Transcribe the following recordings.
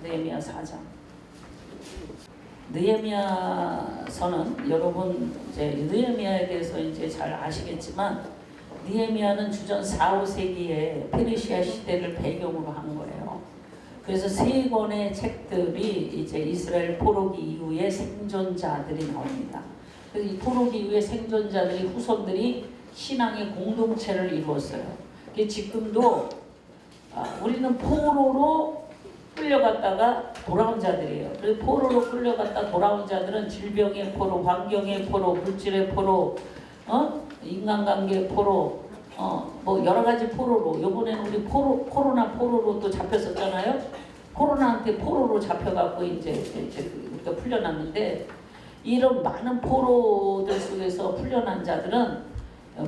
느헤미야 4장. 느헤미야서는 여러분 이제 느헤미야에 대해서 이제 잘 아시겠지만 느헤미야는 주전 4, 5세기에 페르시아 시대를 배경으로 한 거예요. 그래서 3권의 책들이 이제 이스라엘 포로기 이후에 생존자들이 나옵니다. 그래서 이 포로기 이후에 생존자들이 후손들이 신앙의 공동체를 이루었어요. 지금도 우리는 포로로 끌려갔다가 돌아온 자들이에요. 그래서 포로로 끌려갔다 돌아온 자들은 질병의 포로, 환경의 포로, 물질의 포로, 인간관계의 포로, 뭐 여러 가지 포로로. 이번에는 우리 코로나 포로로 또 잡혔었잖아요. 코로나한테 포로로 잡혀갖고 이제 우리가 풀려났는데, 이런 많은 포로들 속에서 풀려난 자들은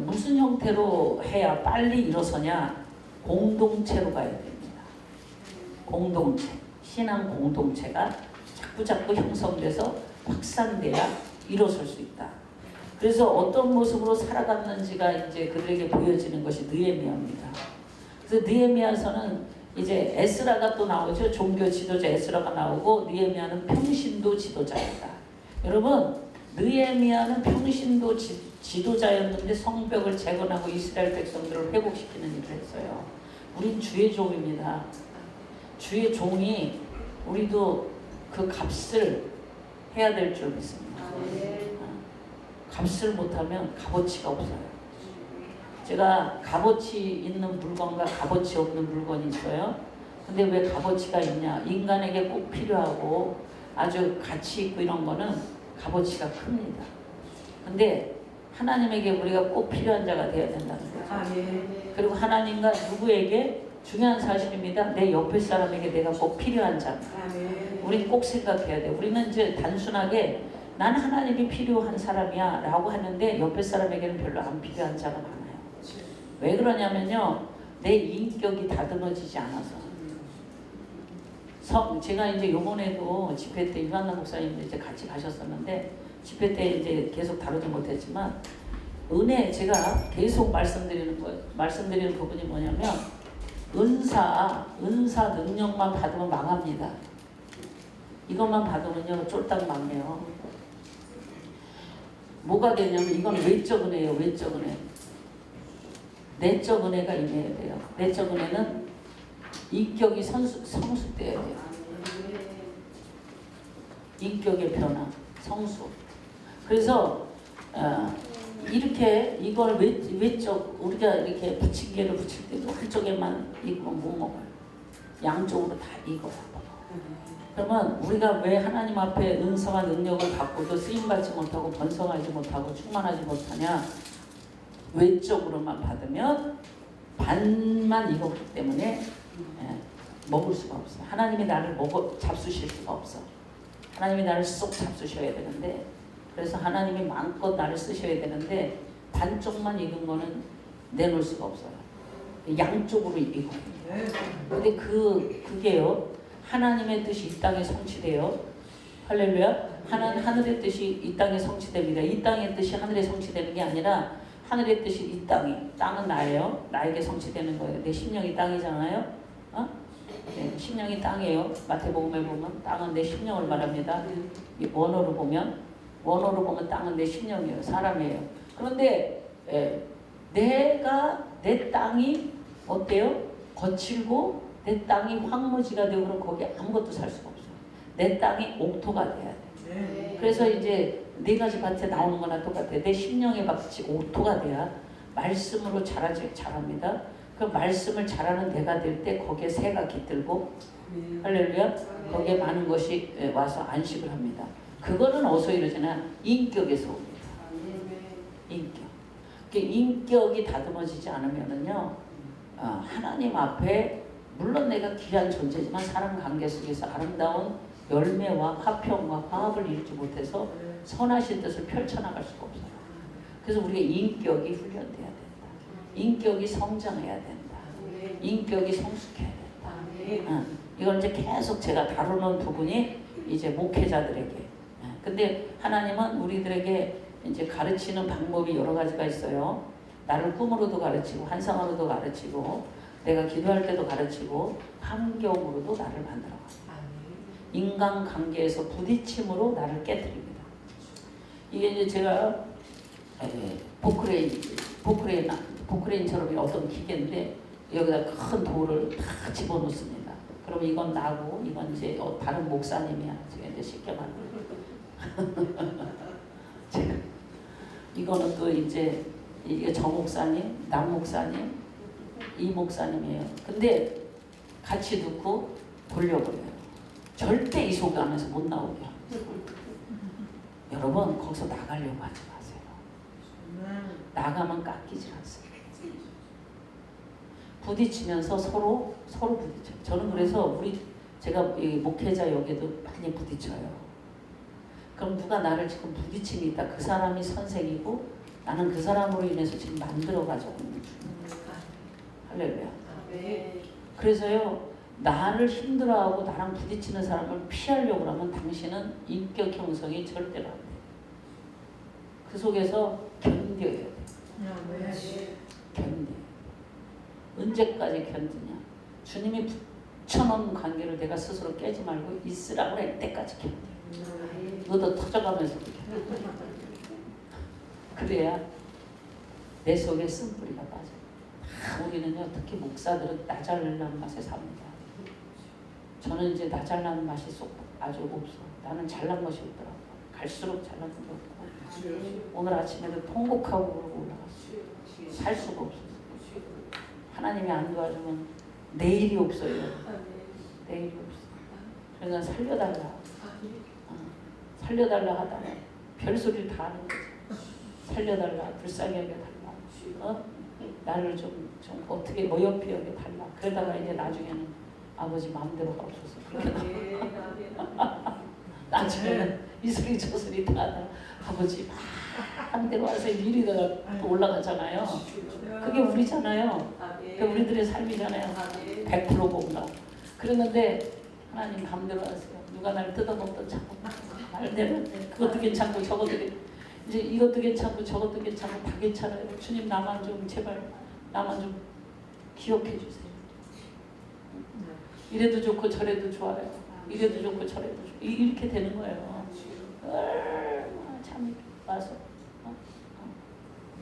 무슨 형태로 해야 빨리 일어서냐? 공동체로 가야 됩니다. 공동체, 신앙 공동체가 자꾸 형성돼서 확산돼야 일어설 수 있다. 그래서 어떤 모습으로 살아갔는지가 이제 그들에게 보여지는 것이 느헤미야입니다. 그래서 느헤미야서는 이제 에스라가 또 나오죠. 종교 지도자 에스라가 나오고, 느헤미야는 평신도 지도자입니다. 여러분, 느헤미야는 평신도 지도자였는데 성벽을 재건하고 이스라엘 백성들을 회복시키는 일을 했어요. 우린 주의 종입니다. 주의 종이 우리도 그 값을 해야 될 줄 믿습니다. 값을 못하면 값어치가 없어요. 제가 값어치 있는 물건과 값어치 없는 물건이 있어요. 근데 왜 값어치가 있냐? 인간에게 꼭 필요하고 아주 가치 있고 이런 거는 값어치가 큽니다. 근데 하나님에게 우리가 꼭 필요한 자가 되어야 된다는 거죠. 그리고 하나님과 누구에게? 중요한 사실입니다. 내 옆에 사람에게 내가 꼭 필요한 자. 우린 꼭 생각해야 돼. 우리는 이제 단순하게 난 하나님이 필요한 사람이야 라고 하는데, 옆에 사람에게는 별로 안 필요한 자가 많아요. 왜 그러냐면요, 내 인격이 다듬어지지 않아서. 제가 이제 요번에도 집회 때 유한나 목사님도 이제 같이 가셨었는데, 집회 때 이제 계속 다루지 못했지만, 제가 계속 말씀드리는 부분이 뭐냐면, 은사 능력만 받으면 망합니다. 이것만 받으면요, 쫄딱 망해요. 뭐가 되냐면, 이건 외적 은혜예요. 외적 은혜. 내적 은혜가 임해야 돼요. 내적 은혜는 인격이 성숙돼야 돼요. 인격의 변화, 성숙. 그래서 이렇게 이걸 외적, 우리가 이렇게 부침개를 부칠 때도 한쪽에만 익으면 못 먹어요. 양쪽으로 다 익어요. 그러면 우리가 왜 하나님 앞에 은사와 능력을 받고도 쓰임받지 못하고 번성하지 못하고 충만하지 못하냐? 외적으로만 받으면 반만 익었기 때문에 먹을 수가 없어요. 하나님이 나를 잡수실 수가 없어. 하나님이 나를 쏙 잡수셔야 되는데, 그래서 하나님이 마음껏 나를 쓰셔야 되는데, 반쪽만 익은 거는 내놓을 수가 없어요. 양쪽으로 익어요. 근데 그게요, 하나님의 뜻이 이 땅에 성취돼요. 할렐루야. 하늘의 뜻이 이 땅에 성취됩니다. 이 땅의 뜻이 하늘에 성취되는 게 아니라, 하늘의 뜻이 이 땅은 나예요. 나에게 성취되는 거예요. 내 심령이 땅이잖아요. 네, 심령이 땅이에요. 마태복음에 보면 땅은 내 심령을 말합니다. 원어로 보면 땅은 내 심령이에요. 사람이에요. 그런데 내 땅이 어때요? 거칠고 내 땅이 황무지가 되고, 그럼 거기에 아무것도 살 수가 없어요. 내 땅이 옥토가 돼야 돼. 그래서 이제 4가지 밭에 나오는 거나 똑같아. 내 심령의 밭이 옥토가 돼야 말씀으로 자랍니다. 그 말씀을 자라는 데가 될 때 거기에 새가 깃들고, 할렐루야, 거기에 많은 것이 와서 안식을 합니다. 그거는 어디서 이루어지나? 인격에서 옵니다. 인격이 다듬어지지 않으면은요, 하나님 앞에 물론 내가 귀한 존재지만 사람 관계 속에서 아름다운 열매와 화평과 화합을 이루지 못해서 선하신 뜻을 펼쳐나갈 수가 없어요. 그래서 우리가 인격이 훈련돼야 된다. 인격이 성장해야 된다. 인격이 성숙해야 된다. 이걸 이제 계속 제가 다루는 부분이 이제 목회자들에게. 근데 하나님은 우리들에게 이제 가르치는 방법이 여러 가지가 있어요. 나를 꿈으로도 가르치고, 환상으로도 가르치고, 내가 기도할 때도 가르치고, 환경으로도 나를 만들어가. 인간관계에서 부딪힘으로 나를 깨뜨립니다. 이게 이제 제가 보크레인처럼 어떤 기계인데 여기다 큰 돌을 다 집어넣습니다. 그럼 이건 나고 이건 이제 다른 목사님이야. 제가 이제 쉽게 말하는 제가 이거는 또 이제 이게 저 목사님, 남 목사님, 이 목사님이에요. 근데 같이 넣고 돌려버려요. 절대 이 속 안에서 못 나오게. 여러분 거기서 나가려고 하지 마세요. 나가면 깎이질 않습니다. 부딪히면서 서로 부딪혀요. 저는 그래서 제가 이 목회자 역에도 많이 부딪혀요. 그럼 누가 나를 지금 부딪힘이 있다. 그 사람이 선생이고 나는 그 사람으로 인해서 지금 만들어가지고 있는 중이에요. 할렐루야. 그래서요. 나를 힘들어하고 나랑 부딪히는 사람을 피하려고 하면 당신은 인격 형성이 절대로 안 돼요. 그 속에서 견뎌야 돼요. 견뎌. 언제까지 견디냐. 주님이 붙여놓은 관계를 내가 스스로 깨지 말고 있으라고 할 때까지 견뎌. 너도 터져가면서 견뎌. 그래야 내 속에 쓴뿌리가 빠져. 우리는요, 특히 목사들은 나 잘나는 맛에 삽니다. 저는 이제 나 잘나는 맛이 아주 없어. 나는 잘난 것이 없더라고. 갈수록 잘난 것이 없고. 오늘 아침에도 통곡하고 그러고 올라갔어. 살 수가 없었어. 하나님이 안 도와주면 내일이 없어요. 내일이 없어. 그래서 살려달라. 살려달라 하다가 별소리를 다 하는 거지. 살려달라. 불쌍히 여겨달라. 나를 좀 어떻게 어여삐 여겨달라. 그러다가 이제 나중에는 아버지 마음대로 하옵소서. 나중에는 이 소리 저 소리 다 하다가 아버지 마음대로 와서 이리다가 또 올라가잖아요. 그게 우리잖아요. 그게 우리들의 삶이잖아요. 100% 뭔가. 그러는데 하나님 마음대로 하세요. 누가 나를 뜯어먹던 자꾸 말대로 그것도 괜찮고 저것도 이제 이것도 괜찮고 저것도 괜찮고 다 괜찮아요. 주님 나만 좀 제발 나만 좀 기억해 주세요. 이래도 좋고 저래도 좋아요. 이래도 좋고 저래도 좋고 이렇게 되는 거예요. 얼마나 참 와서.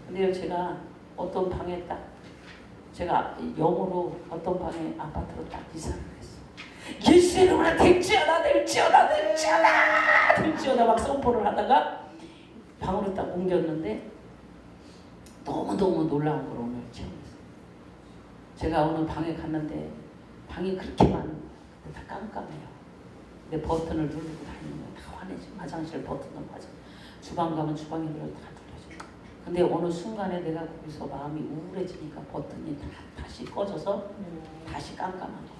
근데요 제가 어떤 방에 딱 제가 영으로 어떤 방에 아파트로 딱 이사를 했어. 예수 이름으로 될지어다 막 선포를 하다가 방으로 딱 옮겼는데 너무너무 놀라운 걸 오늘 체험했어요. 제가 오늘 방에 갔는데 방이 그렇게 많은 거예요. 다 깜깜해요. 근데 버튼을 누르고 다니는 거예요. 다 화내지. 화장실 버튼은 화장. 주방 가면 주방에 들어 다 눌러줘요. 근데 어느 순간에 내가 거기서 마음이 우울해지니까 버튼이 다시 꺼져서 다시 깜깜한 거예요.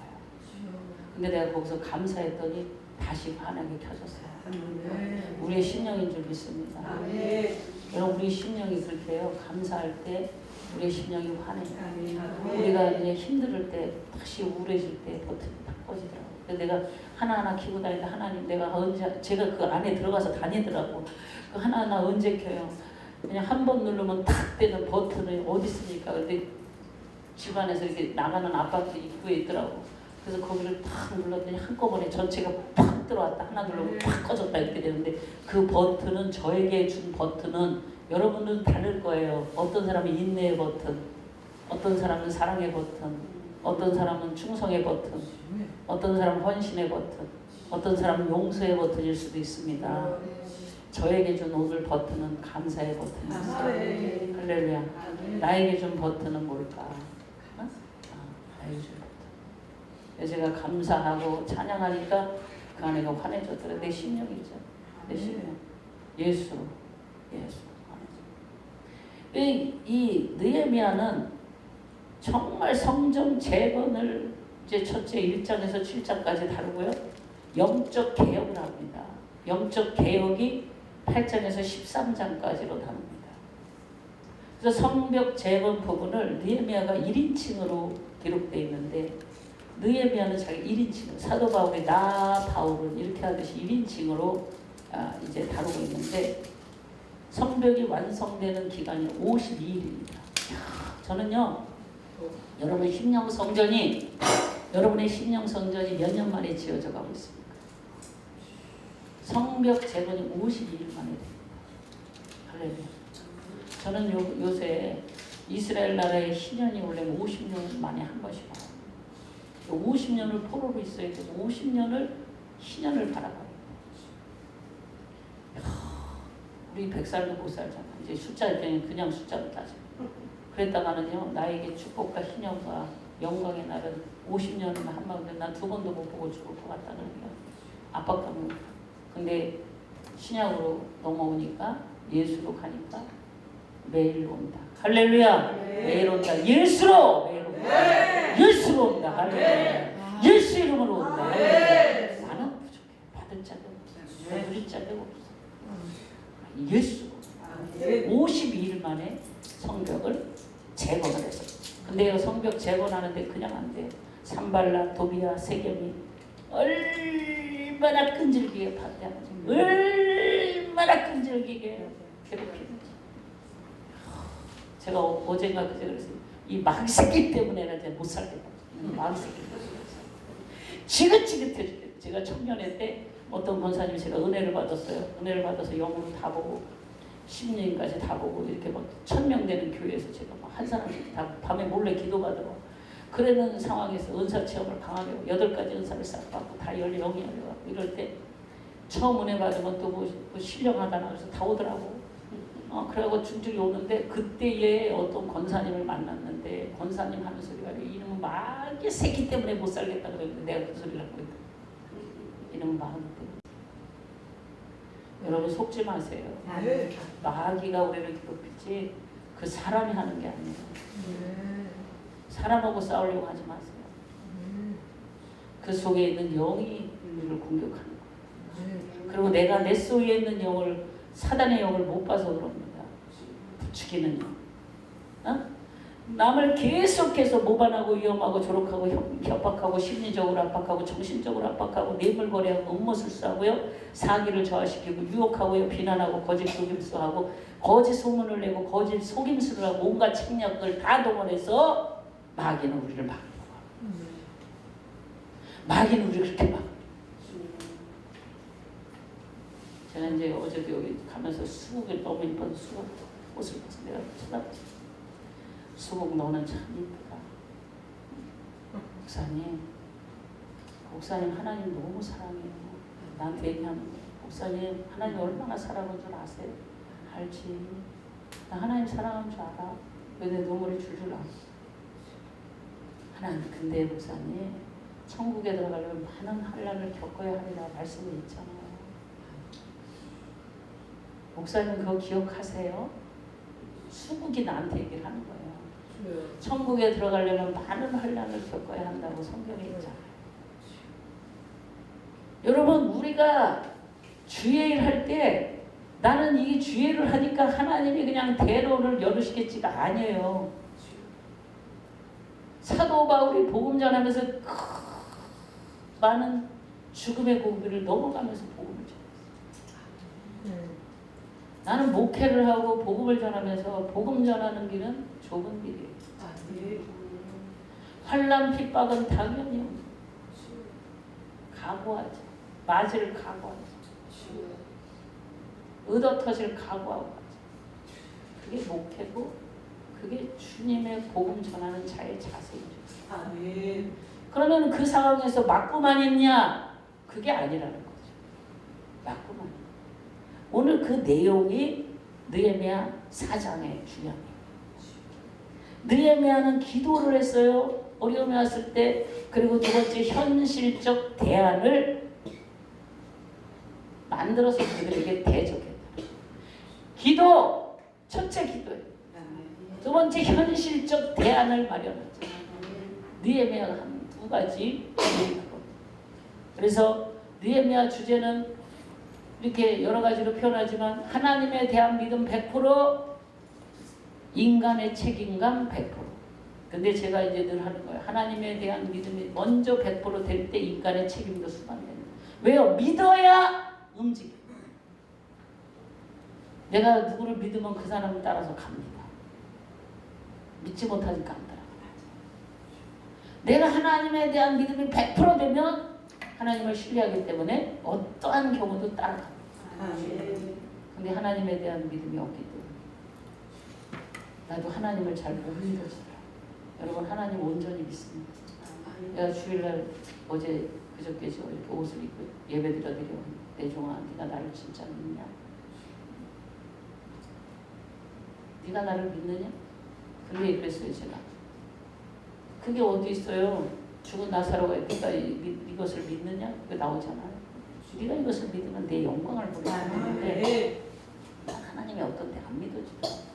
근데 내가 거기서 감사했더니 다시 환하게 켜졌어요. 우리의 심령인 줄 믿습니다. 여러분 우리 심령이 그렇게 해요. 감사할 때 우리의 심령이 환해요. 우리가 이제 힘들 때 다시 우울해질 때 버튼이 딱 꺼지더라고요. 그래서 내가 하나하나 키고 다니는데 하나님 내가 언제 제가 그 안에 들어가서 다니더라고. 그 하나하나 언제 켜요. 그냥 한 번 누르면 탁 되는 버튼이 어디 있습니까? 근데 집안에서 이렇게 나가는 아파트 입구에 있더라고. 그래서 거기를 탁 눌렀더니 한꺼번에 전체가 팍 들어왔다. 하나 누르면 팍 꺼졌다 이렇게 되는데 그 버튼은 저에게 준 버튼은 여러분은 다를 거예요. 어떤 사람은 인내의 버튼, 어떤 사람은 사랑의 버튼, 어떤 사람은 충성의 버튼, 어떤 사람은 헌신의 버튼, 어떤 사람은 용서의 버튼일 수도 있습니다. 저에게 준 오늘 버튼은 감사의 버튼이었어요. 할렐루야. 나에게 준 버튼은 뭘까? 나에게 준 버튼. 제가 감사하고 찬양하니까 그 안에가 환해졌더라. 내 심령이죠. 내 심령. 예수. 이 느헤미야는 정말 성전 재건을 이제 첫째 1장에서 7장까지 다루고요. 영적 개혁을 합니다. 영적 개혁이 8장에서 13장까지로 다룹니다. 그래서 성벽 재건 부분을 느헤미야가 1인칭으로 기록되어 있는데 느헤미야는 자기 1인칭, 사도 바울이 나 바울은 이렇게 하듯이 1인칭으로 이제 다루고 있는데 성벽이 완성되는 기간이 52일입니다. 저는요, 여러분의 심령 성전이 몇 년 만에 지어져 가고 있습니까? 성벽 재건이 52일 만에 됩니다. 할렐루야. 저는 요새 이스라엘 나라의 희년이 원래 50년 만에 한 번씩 와요. 50년을 포로로 있어야 되고 50년을 희년을 바라봐요. 우리 100살도 못 살잖아. 이제 숫자 때문에 그냥 숫자로 따져. 그랬다가는요, 나에게 축복과 희년과 영광의 날은 50년을 한 번인데 난 두 번도 못 보고 죽을 것 같다는 거야. 압박감을. 근데 신약으로 넘어오니까 예수로 가니까 매일 온다. 할렐루야. 네. 매일 온다. 예수로 매일 온다. 네. 예수로 온다. 할렐루야. 네. 예수 이름으로 온다. 네. 나는 부족해. 받을 자가 없어. 누릴 자가 없어. 예수. 52일 만에 성벽을 재건을 했어. 근데요, 성벽 재건하는데 그냥 안 돼. 산발락, 도비아, 세겜이 얼마나 끈질기게 반대하는지, 얼마나 끈질기게 괴롭히는지. 제가 어젠가 그제 그랬어요. 이 망새끼 때문에 나 못 살겠다. 망새끼 때문에 지긋지긋해 죽겠다. 제가 청년회 때 어떤 권사님이 제가 은혜를 받았어요. 은혜를 받아서 영으로 다 보고 10년까지 다 보고 이렇게 막 1000명 되는 교회에서 제가 막 한 사람씩 다 밤에 몰래 기도받으러 그러는 상황에서 은사 체험을 강하게 하고 8가지 은사를 싹 받고 다 영이 열려가고 이럴 때 처음 은혜 받으면 또 뭐 신령하다나 그래서 다 오더라고. 그래가지고 줄줄이 오는데 그때에 어떤 권사님을 만났는데 권사님 하는 소리가 이놈은 마귀 새끼 때문에 못 살겠다 그랬는데 내가 그 소리를 하고 있다. 이놈은 마귀 때문에. 여러분 속지 마세요. 마귀가 우리를 괴롭히지 그 사람이 하는 게 아니에요. 사람하고 싸우려고 하지 마세요. 그 속에 있는 영이 우리를 공격하는 거예요. 그리고 내가 내 속에 있는 영을 사단의 영을 못 봐서 그럽니다. 부추기는 영. 남을 계속해서 모반하고 위험하고 조롱하고 협박하고 심리적으로 압박하고 정신적으로 압박하고 뇌물거래하고 음모술수하고요, 사기를 저하시키고 유혹하고요, 비난하고 거짓 속임수하고 거짓 소문을 내고 거짓 속임수를 하고 온갖 책략을 다 동원해서 마귀는 우리를 막는 거야. 마귀는 우리를 그렇게 막. 제가 이제 어제도 여기 가면서 수국이 너무 이뻐서 수국 옷을 벗어 내가 쳐다봤어. 수국 너는 참 이쁘다. 목사님 하나님 너무 사랑해요. 나한테 얘기하는 거예요. 목사님 하나님 얼마나 사랑하는 줄 아세요? 알지. 나 하나님 사랑하는 줄 알아. 왜 내 눈물이 줄줄 나. 하나님 근데 목사님 천국에 들어가려면 많은 환난을 겪어야 하리라 말씀이 있잖아요. 목사님 그거 기억하세요? 수국이 나한테 얘기를 하는 거예요. 천국에 들어가려면 많은 환난을 겪어야 한다고 성경에 있잖아요. 여러분 우리가 주의를 할 때 나는 이 주의를 하니까 하나님이 그냥 대로를 열으시겠지가 아니에요. 사도 바울이 복음 전하면서 많은 죽음의 고비를 넘어가면서 복음을 전했어요. 나는 목회를 하고 복음을 전하면서 복음 전하는 길은 좁은 길이에요. 환난 핍박은 당연히 각오하지. 맞을 각오하지. 의도터질 각오하고 하지. 그게 목회고 그게 주님의 복음 전하는 자의 자세이죠. 그러면 그 상황에서 맞고만 있냐? 그게 아니라는 거죠. 맞고만 있냐. 오늘 그 내용이 느헤미야 4장의 중요합니다. 느헤미야는 기도를 했어요. 어려움이 왔을 때. 그리고 두 번째 현실적 대안을 만들어서 그들에게 대적했다. 기도! 첫째 기도예요. 두 번째 현실적 대안을 마련하죠. 느헤미야가 한 두 가지. 그래서 느헤미야 주제는 이렇게 여러 가지로 표현하지만 하나님에 대한 믿음 100%, 인간의 책임감 100%. 근데 제가 이제 늘 하는 거예요. 하나님에 대한 믿음이 먼저 100% 될 때 인간의 책임도 수반됩니다. 왜요? 믿어야 움직여요. 내가 누구를 믿으면 그 사람을 따라서 갑니다. 믿지 못하니까 안 따라가요. 내가 하나님에 대한 믿음이 100% 되면 하나님을 신뢰하기 때문에 어떠한 경우도 따라갑니다. 근데 하나님에 대한 믿음이 없기 때문에 나도 하나님을 잘 못 믿어지더라. 여러분 하나님 온전히 믿습니다. 내가 주일날 어제 그저께죠 이렇게 옷을 입고 예배드려드려 내 종아 네가 나를 진짜 믿냐? 네가 나를 믿느냐? 그렇게 그랬어요 제가. 그게 어디 있어요? 죽은 나사로가 네가 이것을 믿느냐? 그게 나오잖아요. 네가 이것을 믿으면 내 영광을 보게 하는데 하나님이 어떤데 안 믿어지더라고요.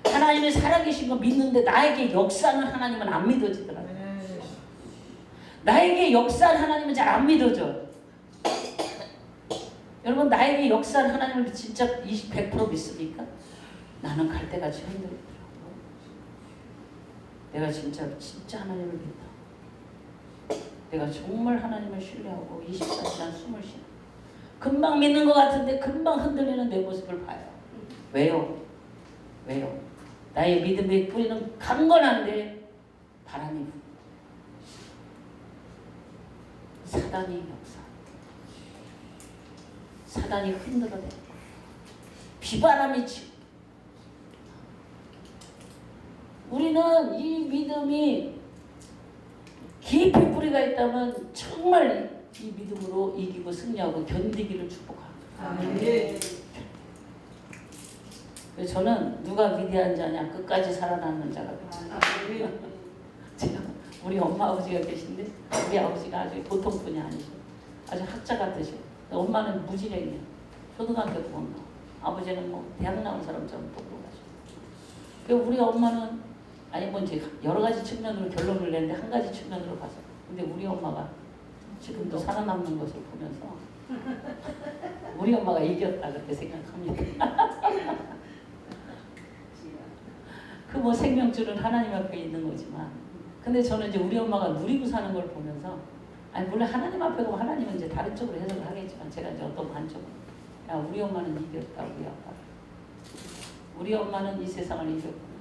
하나님이 살아계신 거 믿는데 나에게 역사하는 하나님은 안 믿어지더라고요. 나에게 역사하는 하나님은 잘 안 믿어져. 여러분 나에게 역사하는 하나님을 진짜 100% 믿습니까? 나는 갈 때가 제일 힘들더라고요. 내가 진짜 하나님을 믿다. 내가 정말 하나님을 신뢰하고 24시간 숨을 쉬는 금방 믿는 것 같은데 금방 흔들리는 내 모습을 봐요. 왜요? 나의 믿음의 뿌리는 강건한데 바람이 불고 사단이 역사 사단이 흔들어대고 비바람이 치고 우리는 이 믿음이 깊이 뿌리가 있다면 정말 이 믿음으로 이기고 승리하고 견디기를 축복합니다. 그래서 저는 누가 위대한 자냐 끝까지 살아남는 자가 되죠. 제가 우리 엄마 아버지가 계신데 우리 아버지가 아주 보통 분이 아니죠. 아주 학자 같으셔. 엄마는 무지랭이야. 초등학교도 못 나와. 아버지는 뭐 대학 나온 사람처럼 똑똑하셔. 우리 엄마는 아니 뭐 이제 여러 가지 측면으로 결론을 내는데 한 가지 측면으로 봐서 근데 우리 엄마가 지금도 살아남는 것을 보면서 우리 엄마가 이겼다 그렇게 생각합니다. 그 뭐 생명줄은 하나님 앞에 있는 거지만 근데 저는 이제 우리 엄마가 누리고 사는 걸 보면서 아니 물론 하나님 앞에 가면 하나님은 이제 다른 쪽으로 해석을 하겠지만 제가 이제 어떤 관점으로 야 우리 엄마는 이겼다 우리 아빠를 우리 엄마는 이 세상을 이겼고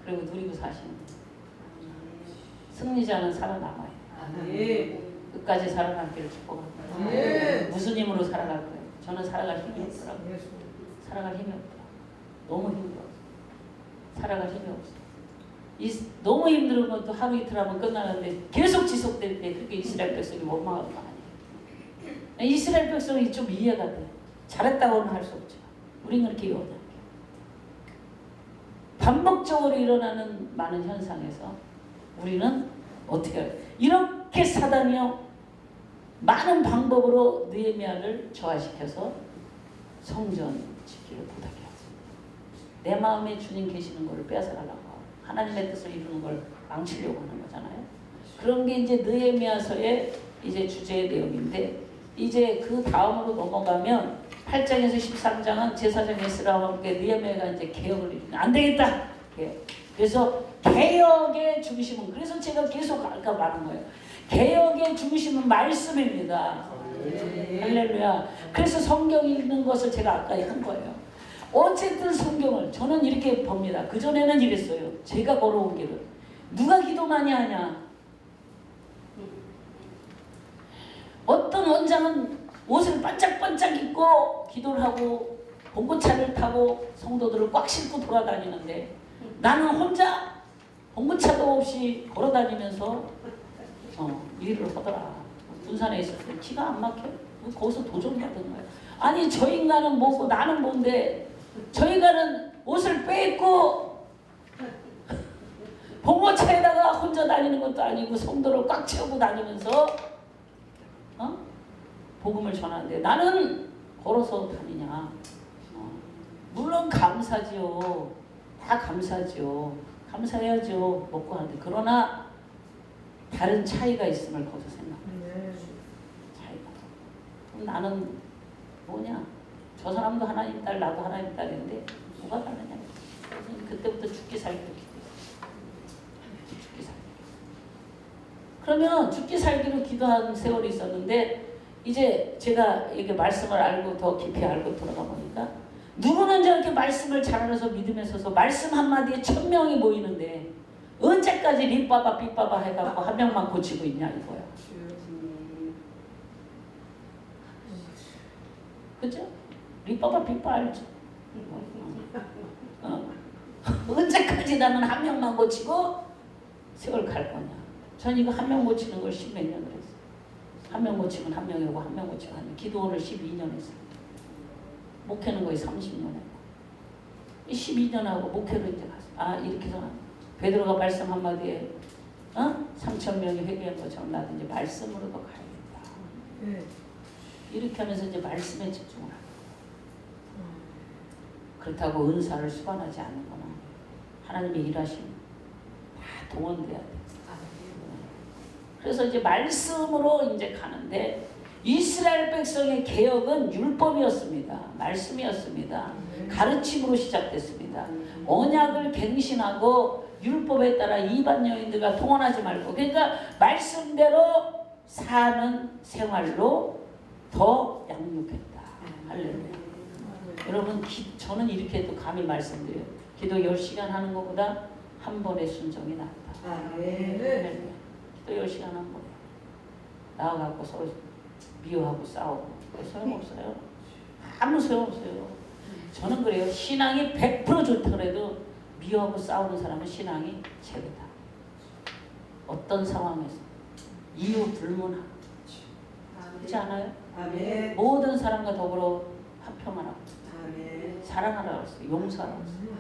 그리고 누리고 사시는 거예요. 승리자는 살아남아요. 끝까지 살아남기를 축복합니다. 무슨 힘으로 살아갈 거예요? 저는 살아갈 힘이 없더라고요. 살아갈 힘이 없더라고요. 너무 힘들어서 살아갈 힘이 없어. 너무 힘든 것도 하루 이틀 하면 끝나는데 계속 지속될 때 그렇게 이스라엘 백성이 원망하는 거 아니에요. 이스라엘 백성이 좀 이해가 돼. 잘했다고는 할 수 없지만 우리는 그렇게 요원해요. 반복적으로 일어나는 많은 현상에서 우리는 어떻게 해요? 이렇게 사단이요 많은 방법으로 느헤미야를 저하시켜서 성전 짓기를 못하게 하죠. 내 마음에 주님 계시는 것을 빼앗아가려고 하나님의 뜻을 이루는 걸 망치려고 하는 거잖아요. 그런 게 이제 느헤미야서의 이제 주제의 내용인데 이제 그 다음으로 넘어가면 8장에서 13장은 제사장 에스라와 함께 느헤미야가 이제 개혁을 이루는 안 되겠다. 그래서 개혁의 중심은 그래서 제가 계속 아까 말한 거예요. 개혁의 중심은 말씀입니다. 할렐루야. 그래서 성경 읽는 것을 제가 아까 한 거예요. 어쨌든 성경을 저는 이렇게 봅니다. 그전에는 이랬어요. 제가 걸어온 길을 누가 기도 많이 하냐. 어떤 원장은 옷을 반짝반짝 입고 기도를 하고 봉고차를 타고 성도들을 꽉 싣고 돌아다니는데 나는 혼자 봉고차도 없이 걸어다니면서 일을 하더라. 군산에 있을 때 기가 안 막혀. 거기서 도전받은 거야. 아니 저 인간은 뭐고 나는 뭔데 저 인간은 옷을 빼입고 봉고차에다가 혼자 다니는 것도 아니고 성도를 꽉 채우고 다니면서 복음을 전하는데 나는 걸어서 다니냐. 물론 감사지요. 다 감사지요. 감사해야죠. 먹고 하는데 그러나 다른 차이가 있음을 거기서 생각해요. 차이가. 그럼 나는 뭐냐. 저 사람도 하나님 딸 나도 하나님 딸인데 뭐가 다르냐. 그때부터 죽기 살기로 기도했어요. 죽기 살기. 그러면 죽기 살기로 기도하는 세월이 있었는데 이제 제가 이게 말씀을 알고 더 깊이 알고 돌아가 보니까 누구는 저렇게 말씀을 잘 알아서 믿음에 서서 말씀 한마디에 1000명이 모이는데 언제까지 립바바 삐바바 해갖고 한 명만 고치고 있냐 이거야. 그죠? 립바바 삐바 알죠? 언제까지 나는 한 명만 고치고 세월 갈 거냐. 전 이거 한 명 고치는 걸 10몇 년을 했어요. 한 명 고치면 한 명이고 한 명 고치면 한 명. 기도원을 12년 했어요. 목회는 거의 30년 했고. 12년 하고 목회로 이제 갔어. 이렇게 해서 베드로가 말씀 한마디에 3,000명이 회개한 것처럼 나도 이제 말씀으로도 가야겠다. 이렇게 하면서 이제 말씀에 집중을 하고. 그렇다고 은사를 수반하지 않는 거나 하나님의 일하심 다 동원돼야 돼. 그래서 이제 말씀으로 이제 가는데 이스라엘 백성의 개혁은 율법이었습니다. 말씀이었습니다. 가르침으로 시작됐습니다. 언약을 갱신하고 율법에 따라 이방 여인들과 통혼하지 말고 그러니까 말씀대로 사는 생활로 더 양육했다. 할렐루야. 여러분 저는 이렇게 또 감히 말씀드려요. 기도 10시간 하는 것보다 한 번의 순종이 낫다. 네. 기도 10시간 한 번에 나와갖고 서로 미워하고 싸우고 소용없어요. 아무 소용없어요. 저는 그래요. 신앙이 100% 좋다 그래도 미워하고 싸우는 사람은 신앙이 제로다. 어떤 상황에서 이유 불문하고 그렇지 않아요? 아멘. 모든 사람과 더불어 화평하라고 사랑하라고 했어요. 용서하라고 했어요.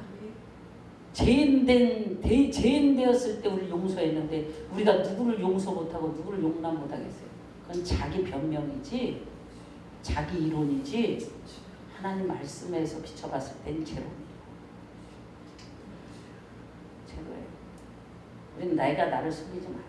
죄인되었을 때 우리 용서했는데 우리가 누구를 용서 못하고 누구를 용납 못하겠어요. 그건 자기 변명이지 자기 이론이지 하나님 말씀에서 비춰봤을 땐 제로예요. 제로예요. 우리는 내가 나를 숨기지 말아요.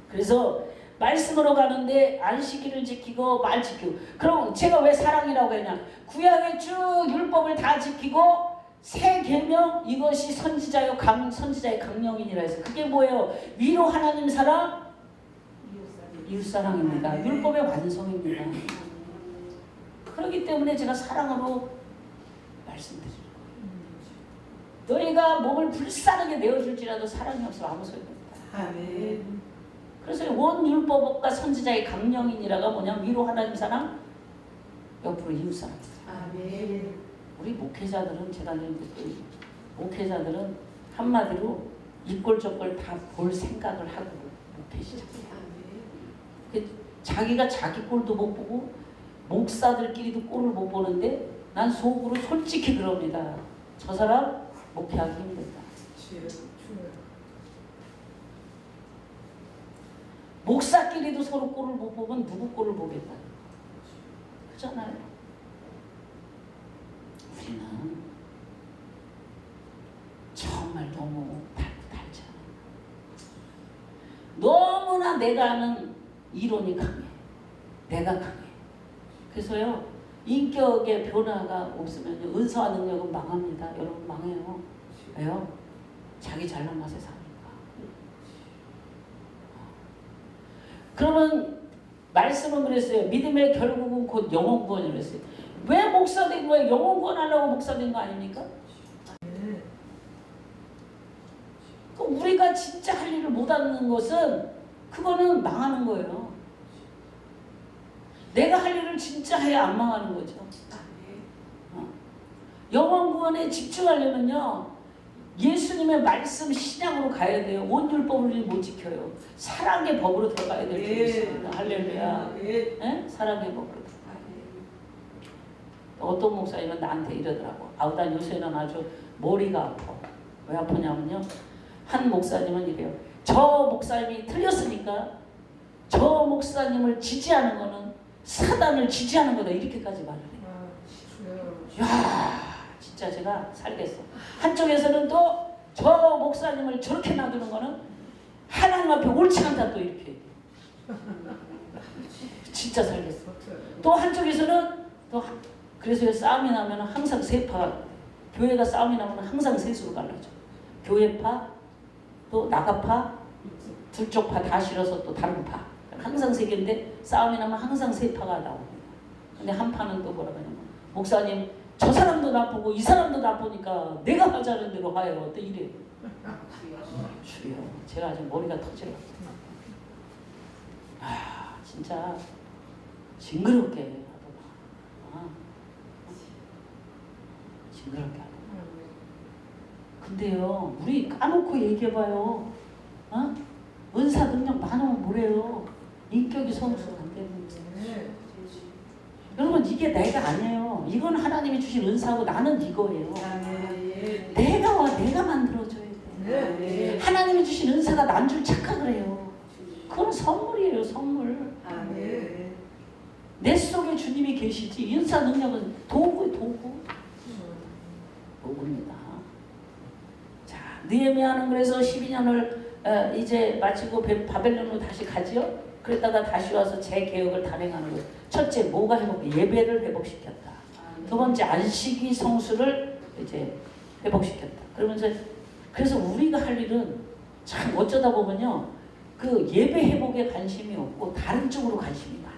그래서 말씀으로 가는데 안식일을 지키고 말 지키고 그럼 제가 왜 사랑이라고 했냐. 구약의 쭉 율법을 다 지키고 새 계명 이것이 선지자의 강령이니라 해서 그게 뭐예요? 위로 하나님 사랑 이웃사랑입니다. 율법의 완성입니다. 그렇기 때문에 제가 사랑으로 말씀드리는 거예요. 너희가 몸을 불쌍하게 내어줄지라도 사랑이 없으면 아무 소용이 없다. 아멘. 그래서 원율법과 선지자의 강령이니라가 뭐냐 위로 하나님 사랑 옆으로 이웃사랑이다. 아멘. 우리 목회자들은 제가 목회자들은 한마디로 이꼴저꼴 다 볼 생각을 하고 목회 시작해요. 자기가 자기 꼴도 못 보고 목사들끼리도 꼴을 못 보는데 난 속으로 솔직히 그럽니다. 저 사람 목회하기 힘들다. 목사끼리도 서로 꼴을 못 보면 누구 꼴을 보겠다. 그렇잖아요. 우리는 정말 너무 밝고 달잖아. 너무나 내가 아는 이론이 강해. 내가 강해. 그래서요 인격의 변화가 없으면 은사와 능력은 망합니다. 여러분 망해요. 왜요? 자기 잘난 맛에 사니까. 그러면 말씀은 그랬어요. 믿음의 결국은 곧 영혼 구원이라고 했어요. 왜 목사 된 거예요? 영혼 구원하려고 목사 된 거 아닙니까? 우리가 진짜 할 일을 못하는 것은 그거는 망하는 거예요. 내가 할 일을 진짜 해야 안 망하는 거죠. 영혼 구원에 집중하려면요 예수님의 말씀 신앙으로 가야 돼요. 온율법을 못 지켜요. 사랑의 법으로 들어가야 될 줄 있습니다. 할렐루야. 네? 사랑의 법으로 들어가야 돼요. 어떤 목사님은 나한테 이러더라고. 난 요새는 아주 머리가 아파. 왜 아프냐면요. 한 목사님은 이래요. 저 목사님이 틀렸으니까 저 목사님을 지지하는 거는 사단을 지지하는 거다. 이렇게까지 말을 해요. 야, 진짜 제가 살겠어. 한쪽에서는 또 저 목사님을 저렇게 놔두는 거는 하나님 앞에 옳지 않다. 또 이렇게 진짜 살겠어. 또 한쪽에서는 또 그래서 싸움이 나면 항상 세 파. 교회가 싸움이 나면 항상 셋으로 갈라져. 교회파 또 나가파 둘 쪽 파 다 실어서 또 다른 파 항상 세 개인데 싸움이 나면 항상 세 파가 나옵니다. 근데 한 파는 또 뭐라고 하냐면 목사님 저 사람도 나쁘고 이 사람도 나쁘니까 내가 하자는 대로 하요. 또 이래. 주여. 제가 아직 머리가 터질러. 진짜 징그럽게 하더라. 징그럽게 하더라. 근데요, 우리 까놓고 얘기해봐요. 은사 능력 많으면 뭐래요? 인격이 성숙 안 되는데. 여러분, 이게 내가 아니에요. 이건 하나님이 주신 은사고 나는 이거예요. 내가 만들어줘야 돼. 하나님이 주신 은사가 난 줄 착각을 해요. 그건 선물이에요, 선물. 내 속에 주님이 계시지. 이 은사 능력은 도구예요, 도구. 도구입니다. 자, 느헤미야는 그래서 12년을 이제 마치고 바벨론으로 다시 가지요. 그랬다가 다시 와서 재개혁을 단행하는 거예요. 첫째, 뭐가 예배를 회복시켰다. 두 번째, 안식이 성수를 이제 회복시켰다. 그러면서 그래서 우리가 할 일은 참 어쩌다 보면요, 그 예배 회복에 관심이 없고 다른 쪽으로 관심이 많아요.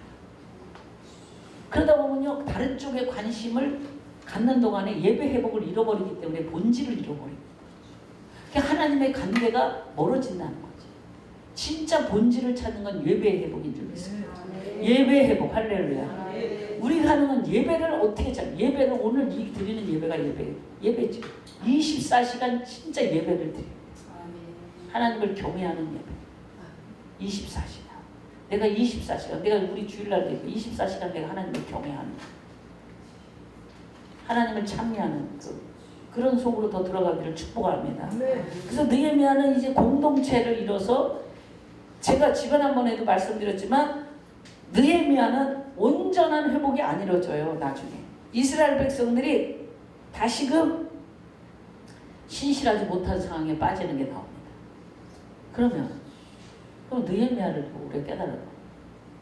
그러다 보면요, 다른 쪽에 관심을 갖는 동안에 예배 회복을 잃어버리기 때문에 본질을 잃어버려요. 그러니까 하나님의 관계가 멀어진다는 거죠. 진짜 본질을 찾는 건 예배 회복인 줄 믿습니다. 예배 회복, 할렐루야. 우리가 하는 건 예배를 어떻게 찾냐. 예배는 오늘 드리는 예배가 예배죠. 24시간 진짜 예배를 드려요. 하나님을 경외하는 예배. 24시간. 내가 24시간, 내가 우리 주일날 24시간 내가 하나님을 경외하는, 하나님을 찬미하는 그런 속으로 더 들어가기를 축복합니다. 그래서 느헤미야는 이제 공동체를 이뤄서, 제가 지난번에도 말씀드렸지만 느헤미야는 온전한 회복이 안 이루어져요. 나중에 이스라엘 백성들이 다시금 신실하지 못한 상황에 빠지는 게 나옵니다. 그럼 느헤미야를 보고 우리가 깨달아요.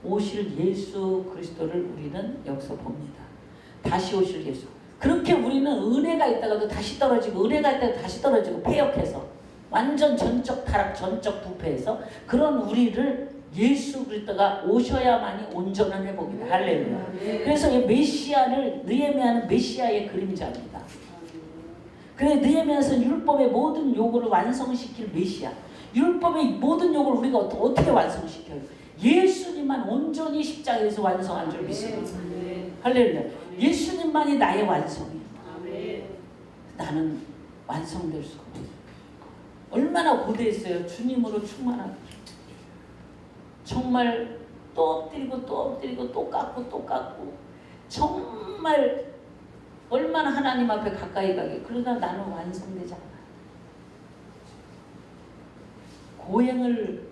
오실 예수 그리스도를 우리는 여기서 봅니다. 다시 오실 예수. 그렇게 우리는 은혜가 있다가도 다시 떨어지고, 은혜가 있다가 다시 떨어지고, 패역해서 완전 전적 타락, 전적 부패해서 그런 우리를 예수 그리스도가 오셔야만이 온전한 회복이다. 할렐루야. 그래서 이 메시아를, 느헤미야는 메시아의 그림자입니다. 그래, 느헤미야에서는 율법의 모든 요구를 완성시킬 메시아. 율법의 모든 요구를 우리가 어떻게 완성시켜요? 예수님만 온전히 십자가에서 완성한 줄 믿습니다. 할렐루야. 예수님만이 나의 완성이에요. 나는 완성될 수가 없어요. 얼마나 고대했어요. 주님으로 충만하고. 정말 또 엎드리고 또 엎드리고 또 깎고 또 깎고, 정말 얼마나 하나님 앞에 가까이 가게. 그러다 나는 완성되지 않아요. 고행을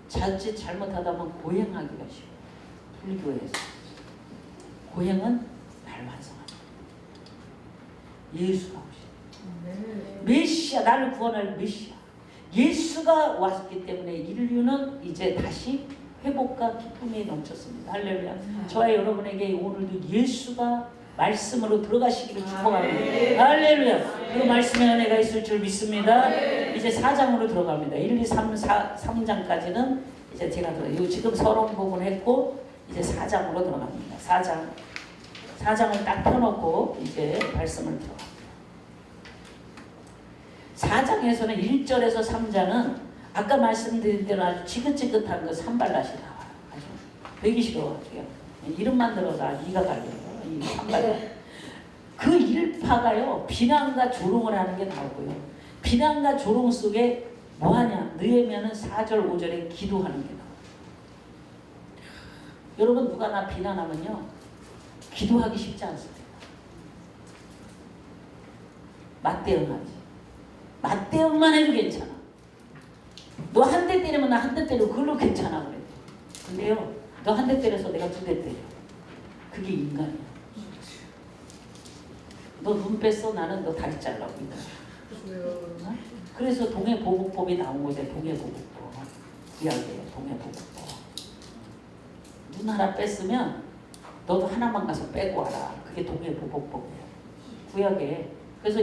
자칫 잘못하다 보면 고행하기가 쉬워요. 불교에서 고행은 날 완성하는 예수가 오신 메시아, 나를 구원할 메시아 예수가 왔기 때문에 인류는 이제 다시 회복과 기쁨이 넘쳤습니다. 할렐루야. 저와 여러분에게 오늘도 예수가 말씀으로 들어가시기를 축복합니다. 할렐루야. 그 말씀의 은혜가 있을 줄 믿습니다. 이제 4장으로 들어갑니다. 1, 2, 3, 3장까지는 이제 제가 지금 서론 부분 했고 이제 4장으로 들어갑니다. 4장을 딱 펴놓고 이제 말씀을 들어갑니다. 4장에서는 1절에서 3장은 아까 말씀드린 대로 아주 지긋지긋한 그 산발랏이 나와요. 아주 되기 싫어가지고요. 이름만 들어도 이가 갈려요. 이 산발랏. 그 일파가요, 비난과 조롱을 하는 게 나오고요. 비난과 조롱 속에 뭐하냐? 느헤미야는 4절 5절에 기도하는 게 나와요. 여러분, 누가 나 비난하면요, 기도하기 쉽지 않습니다. 맞대응하지. 맞대응만 해도 괜찮아. 너 한 대 때리면 나 한 대 때리고 그걸로 괜찮아 그래. 근데요, 너 한 대 때려서 내가 2대 때려. 그게 인간이야. 너 눈 뺐어, 나는 너 다리 잘라고. 어? 그래서 동해보복법이 나온 거죠. 동해보복법. 구약이에요. 동해보복법. 눈 하나 뺐으면 너도 하나만 가서 빼고 와라. 그게 동해보복법이에요. 구약에. 그래서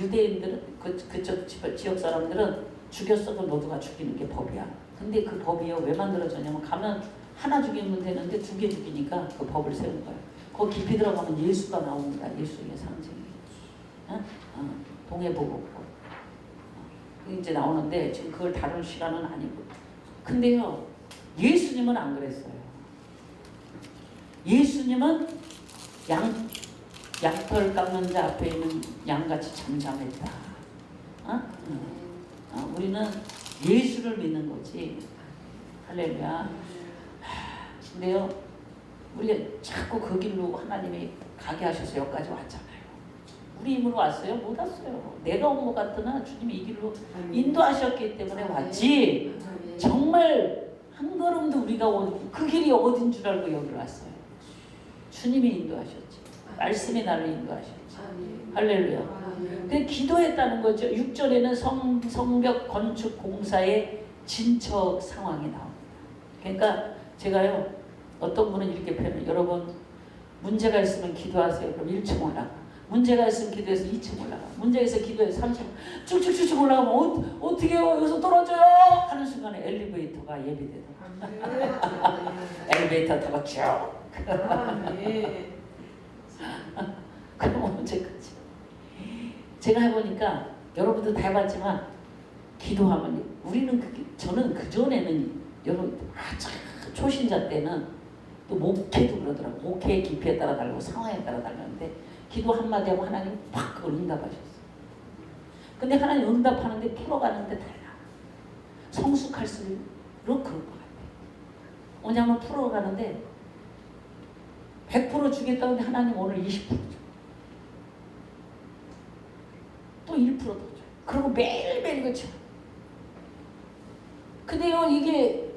유대인들은 그쪽 지역 사람들은 죽였어도 너도가 죽이는 게 법이야. 근데 그 법이요, 왜 만들어졌냐면 가면 하나 죽이면 되는데 2개 죽이니까 그 법을 세운 거예요. 거기 깊이 들어가면 예수가 나옵니다. 예수의 상징이. 동해보복법. 이제 나오는데 지금 그걸 다룰 시간은 아니고. 근데요, 예수님은 안 그랬어요. 예수님은 양털 깎는 자 앞에 있는 양같이 잠잠했다. 우리는 예수를 믿는 거지. 할렐루야. 근데요, 우리가 자꾸 그 길로 하나님이 가게 하셔서 여기까지 왔잖아요. 우리 힘으로 왔어요? 못 왔어요. 내가 온 것 같으나 주님이 이 길로 인도하셨기 때문에 왔지. 정말 한 걸음도 우리가 그 길이 어딘 줄 알고 여기로 왔어요. 주님이 인도하셨지. 말씀이 나를 인도하셨지. 할렐루야. 근데 기도했다는 거죠. 6절에는 성벽 건축 공사의 진척 상황이 나옵니다. 그러니까 제가요, 어떤 분은 이렇게 표현해요. 여러분, 문제가 있으면 기도하세요. 그럼 1층 올라가. 문제가 있으면 기도해서 2층 올라가. 문제가 있어 기도해서 3층. 쭉쭉쭉 올라가면 어떻게 해요? 여기서 떨어져요? 하는 순간에 엘리베이터가 예비되더라고요. 엘리베이터 타고 쭉. 그럼 언제까지? 제가 해보니까 여러분도 다 해봤지만 기도하면 우리는 저는 그전에는 여러분 초신자 때는 또 목회도 그러더라고요. 목회의 깊이에 따라 다르고 상황에 따라 다르는데 기도 한마디 하고 하나님 팍 그걸 응답하셨어요. 근데 하나님 응답하는데 풀어가는데 달라. 성숙할수록 그럴 것 같아요. 왜냐하면 풀어가는데 100% 주겠다는데 하나님 오늘 20% 줘. 또 1% 더 줘. 그리고 매일매일 그렇죠. 근데요, 이게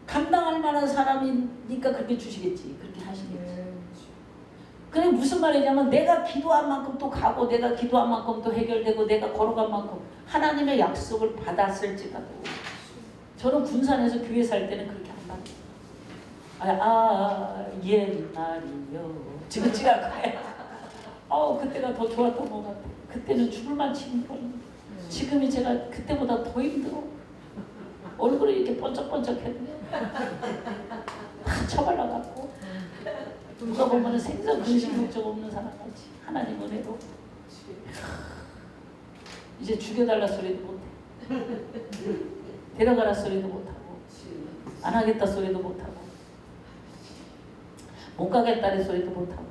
감당할 만한 사람이니까 그렇게 주시겠지. 그렇게 하시겠지. 그게 무슨 말이냐면 내가 기도한 만큼 또 가고 내가 기도한 만큼 또 해결되고 내가 걸어간 만큼 하나님의 약속을 받았을지라도 저는 군산에서 교회 살 때는 그렇게 안 받아요. 옛날이요. 지금 찌갈 거예요. 그때가 더 좋았던 것 같아. 그때는 죽을 만치 힘들어. 지금이 제가 그때보다 더 힘들어. 얼굴이 이렇게 번쩍번쩍했네. 다 처발라갖고 누가 보면 생선 근심 걱정 없는 사람 같지. 하나님 은혜로 이제 죽여달라 소리도 못해. 데려가라 소리도 못하고 안 하겠다 소리도 못하고 못 가겠다는 소리도 못하고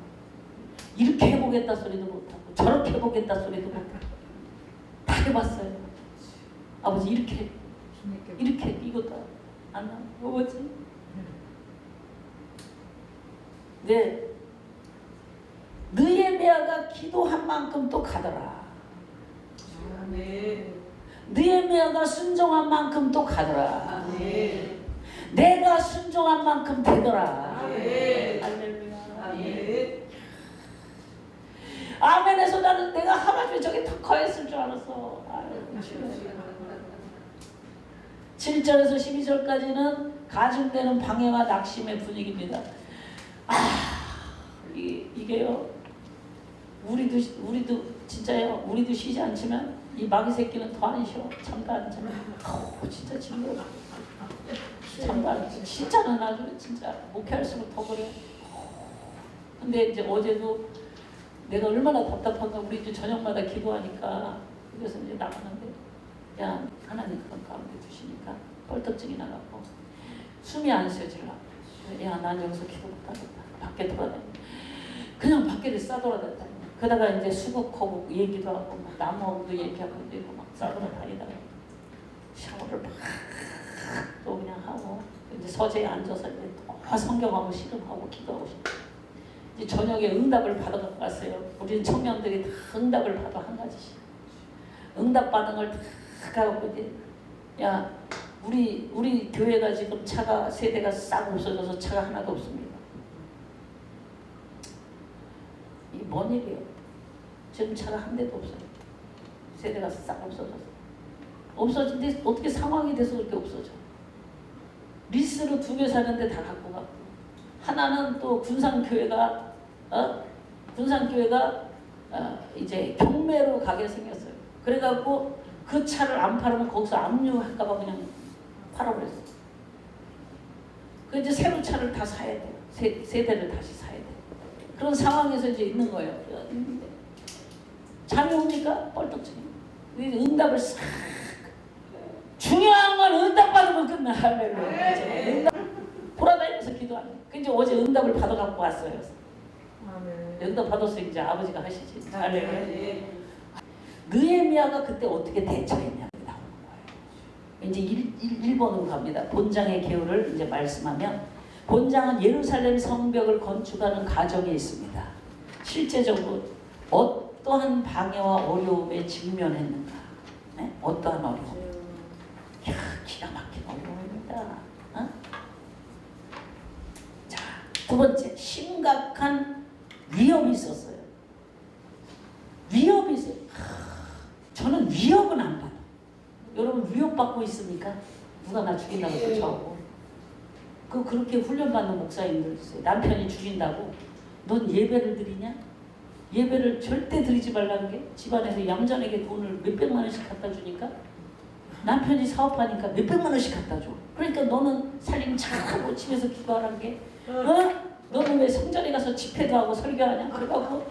이렇게 해보겠다 소리도 못하고 저렇게 해보겠다 소리도 못하고 다 해봤어요. 아버지 이렇게 이것도 안 나와. 뭐지? 네, 느헤미야가 기도한 만큼 또 가더라. 느헤미야가 순종한 만큼 또 가더라. 내가 순종한 만큼 되더라. 할렐루야. 아멘에서 나는 내가 하나님이 저게 더 커했을 줄 알았어. 7절에서 12절까지는 가중되는 방해와 낙심의 분위기입니다. 이게요, 우리도 진짜요, 우리도 쉬지 않지만 이 마귀 새끼는 더 안 쉬어. 잠도 안 자. 진짜 징그러워. 잠도 안 자. 진짜는 아주 진짜 목회할수록 더 그래. 근데 이제 어제도 내가 얼마나 답답한가. 우리 이제 저녁마다 기도하니까 그래서 이제 나가는데 야 하나님 그런 가운데 두시니까 뻘떡증이 나가고 숨이 안 쉬어지려고. 야 난 여기서 기도 못하겠다. 밖에 돌아다니. 그냥 밖에를 싸돌아다녔다. 그러다가 이제 수국하고 얘기도 하고 막 나무하고도 얘기하고 이러고 막 싸돌아다니다가 샤워를 막 또 그냥 하고 이제 서재에 앉아서 이제 또 성경하고 씨름하고 기도하고 이제 저녁에 응답을 받아갖고 갔어요. 우리는 청년들이 다 응답을 받아 한 가지씩. 응답 받은 걸 다 가갖고 이제 야 우리 교회가 지금 차가 세대가 싹 없어져서 차가 하나도 없습니다. 이게 뭔 일이에요? 지금 차가 한 대도 없어요. 세대가 싹 없어져서. 없어진데 어떻게 상황이 돼서 그렇게 없어져? 리스로 2개 사는데 다 갖고 가고 하나는 또 군산교회가 이제 경매로 가게 생겼어요. 그래갖고 그 차를 안 팔으면 거기서 압류할까봐 그냥 팔아버렸어요. 그 이제 새로 차를 다 사야 돼요. 세대를 다시 사야 돼요. 그런 상황에서 이제 있는 거예요. 있는데 잠이 옵니까? 뻘떡증이. 응답을 싹 나는 응답 받으면 끝나. 할렐루야. 돌아다니면서 기도하네. 근데 어제 응답을 받아갖고 왔어요. 응답 받았어. 이제 아버지가 하시지. 할렐루야. 느헤미야가 그때 어떻게 대처했냐 나오는 거예요. 이제 1번으로 갑니다. 본장의 계율을 이제 말씀하면, 본장은 예루살렘 성벽을 건축하는 과정에 있습니다. 실제적으로 어떠한 방해와 어려움에 직면했는가? 네? 어떠한 어려움? 이야, 기가 막힌 어려움입니다. 어? 자, 두 번째, 심각한 위협이 있었어요. 위협이 있어요. 저는 위협은 안 받아. 여러분 위협받고 있습니까? 누가 나 죽인다고 쫓아오고. 그렇게 훈련받는 목사님들 있어요. 남편이 죽인다고 넌 예배를 드리냐? 예배를 절대 드리지 말라는 게, 집안에서 얌전하게 돈을 몇백만 원씩 갖다 주니까 남편이 사업하니까 몇백만 원씩 갖다 줘. 그러니까 너는 살림 잘하고 집에서 기도하라는 게, 너는 왜 성전에 가서 집회도 하고 설교하냐? 그래갖고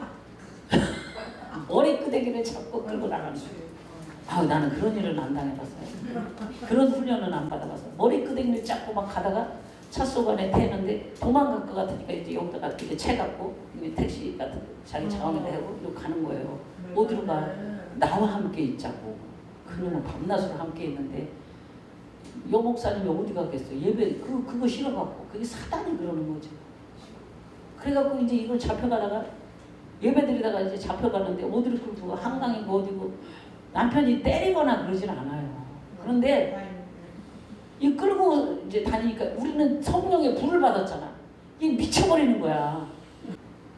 머리끄댕이를 잡고 끌고 나가는 거야. 나는 그런 일은 안 당해봤어요. 그런 훈련은 안 받아봤어요. 머리끄댕이를 잡고 막 가다가 차 속 안에 태는데 도망갈 것 같으니까 이제 여기다가 이렇게 채 갖고 택시 같은 자기 자원에 대고 이렇게 가는 거예요. 어디로 가? 나와 함께 있자고. 그러면 밤낮으로 함께 있는데 여 목사님이 어디 가겠어요? 예배 그거 싫어갖고. 그게 사단이 그러는 거죠. 그래갖고 이제 이걸 잡혀가다가 예배 드리다가 이제 잡혀가는데 어디로 끌고 한강이고 어디고, 남편이 때리거나 그러진 않아요. 그런데 이 끌고 이제 다니니까 우리는 성령의 불을 받았잖아. 이게 미쳐버리는 거야.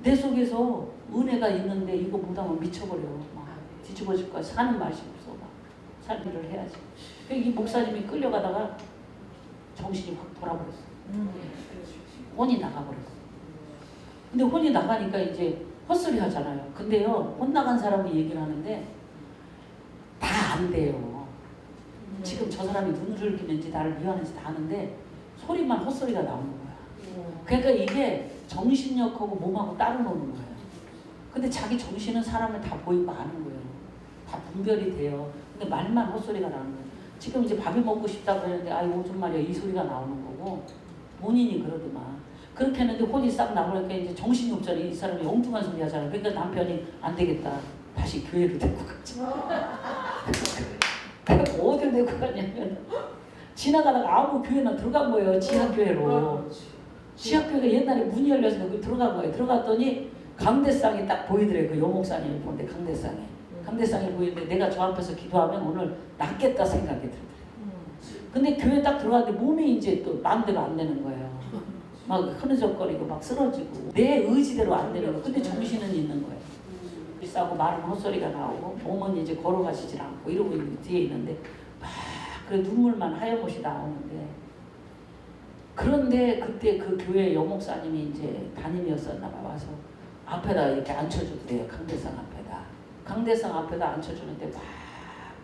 내 속에서 은혜가 있는데 이거 못하면 미쳐버려. 막 뒤집어질 거야. 사는 맛이 없어. 막 살 일을 해야지. 이 목사님이 끌려가다가 정신이 확 돌아버렸어. 혼이 나가버렸어. 근데 혼이 나가니까 이제 헛소리 하잖아요. 근데요, 혼 나간 사람이 얘기를 하는데 다 안 돼요. 지금 저 사람이 눈을 흘기는지 나를 미워하는지 다 아는데 소리만 헛소리가 나오는 거야. 그러니까 이게 정신력하고 몸하고 따로 노는 거예요. 근데 자기 정신은 사람을 다 보이고 아는 거예요. 다 분별이 돼요. 근데 말만 헛소리가 나는 거예요. 지금 이제 밥이 먹고 싶다 그러는데 오줌 말이야 이 소리가 나오는 거고, 본인이 그러더만. 그렇게 했는데 혼이 싹 나오니까 이제 정신이 없잖아. 이 사람이 엉뚱한 소리 하잖아. 그러니까 남편이 안 되겠다. 다시 교회로 데리고 갔지. 그래서 어디로 데리고 가냐면 지나가다가 아무 교회나 들어간 거예요. 지하교회로. 지하교회가 옛날에 문이 열려서 거기 들어간 거예요. 들어갔더니 강대상이 딱 보이더래요. 그 여목사님을 보는데 강대상이 보이는데 내가 저 앞에서 기도하면 오늘 낫겠다 생각이 들더래요. 근데 교회 딱 들어갔는데 몸이 이제 또 마음대로 안 되는 거예요. 막 흐느적거리고 막 쓰러지고 내 의지대로 안 되는 거예요. 근데 정신은 있는 거예요. 비싸고 말은 헛소리가 나오고 몸은 이제 걸어가시질 않고 이러고 뒤에 있는데 막 그래 눈물만 하염없이 나오는데, 그런데 그때 그 교회 여목사님이 이제 담임이었었나 봐. 와서 앞에다 이렇게 앉혀주더래요. 강대상 앞에다 앉혀주는데 막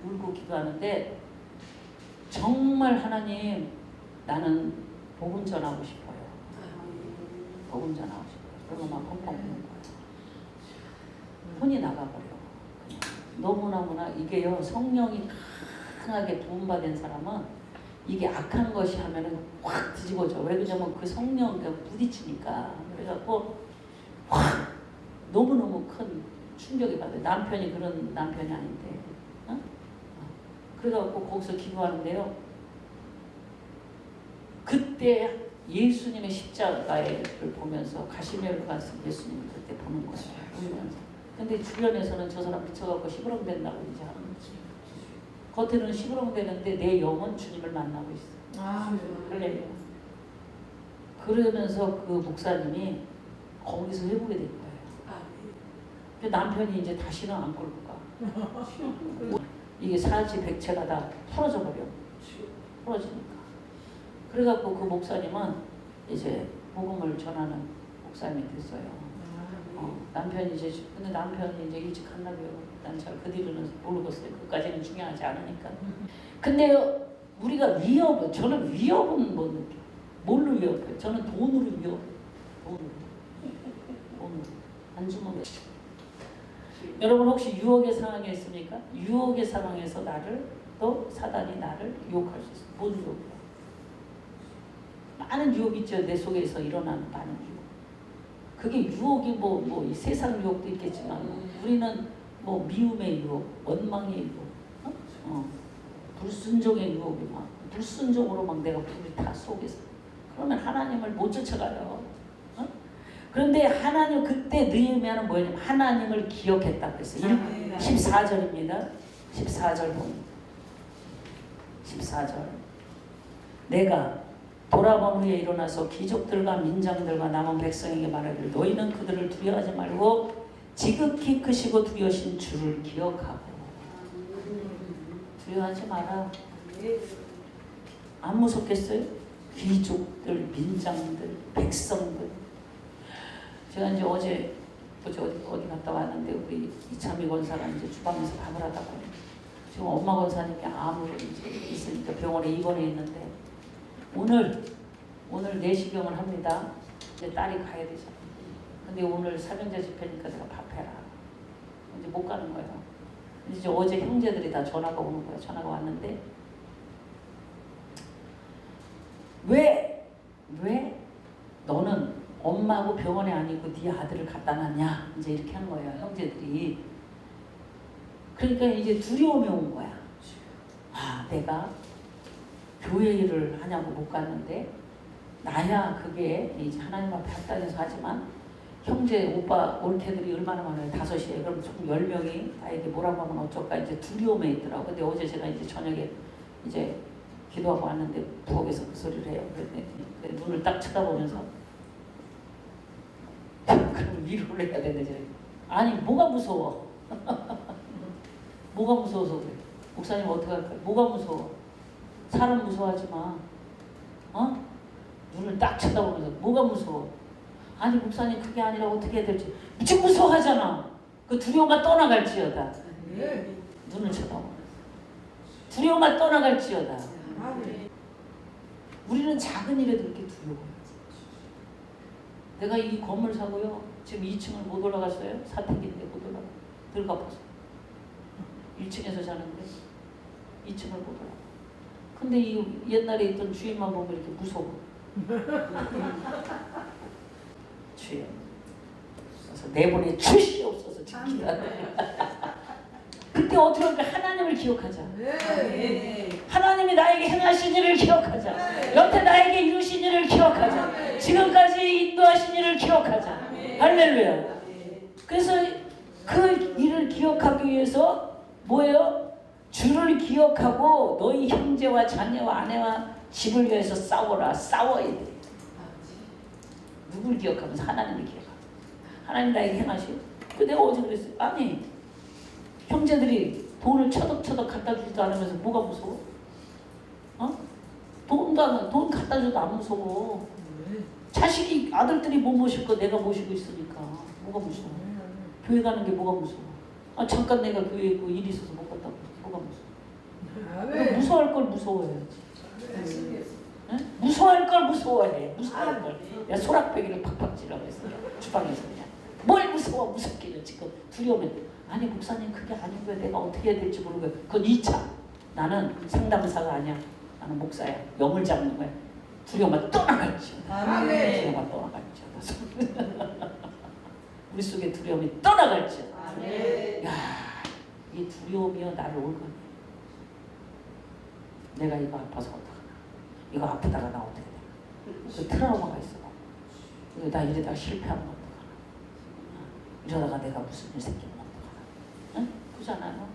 울고 기도하는데, 정말 하나님 나는 복음 전하고 싶어요. 복음 전하고 싶어요. 그러고 막 펑펑 우는 거예요. 혼이 나가버려. 너무너무나 이게요, 성령이 강하게 도움받은 사람은 이게 악한 것이 하면은 확 뒤집어져. 왜 그러냐면 그 성령과 부딪히니까. 그래갖고 확 너무너무 큰 충격이 받아요. 남편이 그런 남편이 아닌데. 그래갖고 거기서 기도하는데요, 그때 예수님의 십자가를 보면서 가시멜로 가서 예수님을 그때 보는 거예요. 보면서. 근데 주변에서는 저 사람 미쳐갖고 시부렁 된다고 이제 하는 거지. 겉에는 시부렁 되는데 내 영은 주님을 만나고 있어. 할렐루야. 그러면서 그 목사님이 거기서 회복이 된 거예요. 근데 남편이 이제 다시는 안 끌고 가. 이게 사지 백체가 다 풀어져 버려. 풀어지니까. 그래갖고 그 목사님은 이제 복음을 전하는 목사님이 됐어요. 남편이 이제, 근데 남편이 이제 일찍 갔나 봐요. 난 잘 그 뒤로는 모르겠어요. 그까지는 중요하지 않으니까. 근데 우리가 위협은, 저는 위협은 못 느껴요. 뭘로 위협해요? 저는 돈으로 위협해요. 돈으로. 안 주면 여러분 혹시 유혹의 상황에 있습니까? 유혹의 상황에서 나를 또 사단이 나를 유혹할 수 있어. 뭔 유혹이야? 많은 유혹이 있죠. 내 속에서 일어나는 많은 유혹. 그게 유혹이 이 세상 유혹도 있겠지만 우리는 미움의 유혹, 원망의 유혹, 불순종의 유혹이 불순종으로 내가 불이 타 속에서. 그러면 하나님을 못 쫓아가요. 그런데 하나님 그때 느헤미야는 뭐냐면 하나님을 기억했다 그랬어요. 14절입니다. 14절 봅니다. 14절. 내가 돌아본 후에 일어나서 귀족들과 민장들과 남은 백성에게 말하기를 너희는 그들을 두려워하지 말고 지극히 크시고 두려우신 주를 기억하고. 두려워하지 마라. 안 무섭겠어요? 귀족들, 민장들, 백성들. 제가 이제 어제 어디 갔다 왔는데 우리 이찬미 권사가 이제 주방에서 밥을 하다가 지금 엄마 권사님이 암으로 이제 있으니까 병원에 입원해 있는데 오늘 내시경을 합니다. 이제 딸이 가야 되잖아. 근데 오늘 사명자 집회니까 내가 밥해라. 이제 못 가는 거예요. 이제 어제 형제들이 다 전화가 오는 거야. 전화가 왔는데 왜 너는 엄마하고 병원에 아니고 네 아들을 갖다 놨냐? 이제 이렇게 한 거예요. 형제들이. 그러니까 이제 두려움이 온 거야. 내가 교회 일을 하냐고 못 갔는데 나야 그게 이제 하나님 앞에 합당해서 하지만 형제 오빠 올케들이 얼마나 많아요. 5이에요. 그럼 총 10명이 나에게 뭐라고 하면 어쩔까 이제 두려움에 있더라고. 근데 어제 제가 이제 저녁에 이제 기도하고 왔는데 부엌에서 그 소리를 해요. 그랬더니 눈을 딱 쳐다보면서 그럼 위로를 해야 되는데 아니 뭐가 무서워? 뭐가 무서워서 그래? 목사님 어떻게 할까요? 뭐가 무서워? 사람 무서워하지 마. 눈을 딱 쳐다보면서 뭐가 무서워? 아니 목사님 그게 아니라 어떻게 해야 될지 무척 무서워하잖아. 그 두려움만 떠나갈지어다. 눈을 쳐다보면서 두려움만 떠나갈지어다. 우리는 작은 일에도 이렇게 두려워요. 내가 이 건물 사고요. 지금 2층을 못 올라갔어요. 사택인데 못 올라가. 들어가봐서 1층에서 자는데 2층을 못 올라가. 근데 이 옛날에 있던 주인만 보면 이렇게 무서워. 주인. 그래서 내보내 주시옵소서 지키라. 그때 어떻게 할까? 하나님을 기억하자. 하나님이 나에게 행하신 일을 기억하자. 여태 나에게 이루신 일을 기억하자. 지금까지 인도하신 일을 기억하자. 할렐루야. 그래서 그 일을 기억하기 위해서 뭐예요? 주를 기억하고 너희 형제와 자녀와 아내와 집을 위해서 싸워라. 싸워야 돼. 누굴 기억하면서 하나님을 기억하고. 하나님 나에게 행하시오. 근데 내가 어제 그랬어요. 아니 형제들이 돈을 처덕처덕 갖다 주지도 않으면서 뭐가 무서워? 돈 갖다 줘도 안 무서워. 자식이 아들들이 못 모실 거 내가 모시고 있으니까 뭐가 무서워? 교회 가는 게 뭐가 무서워? 잠깐 내가 교회 있고 일이 있어서 못 갔다고 뭐가 무서워? 무서워할 걸 무서워해야지. 무서워할 걸 무서워해. 무서워할 걸. 내가 소락배기를 팍팍 찌라고 했어요. 주방에서 그냥. 뭘 무서워? 무섭기는 지금 두려움에. 아니 목사님 그게 아니고요. 내가 어떻게 해야 될지 모르고요. 그건 2차. 나는 상담사가 아니야. 나는 목사야. 염을 잡는 거야. 두려움만 떠나갈지. 두려움만 떠나갈지. 우리 속에 두려움이 떠나갈지. 야, 이 두려움이요 나를 올거니. 내가 이거 아파서 어떡하나. 이거 아프다가 나 어떻게 되나. 그 트라우마가 있어. 나 이러다가 실패하면 어떡하나. 이러다가 내가 무슨 일 생기면 어떡하나. 응? 그러잖아요.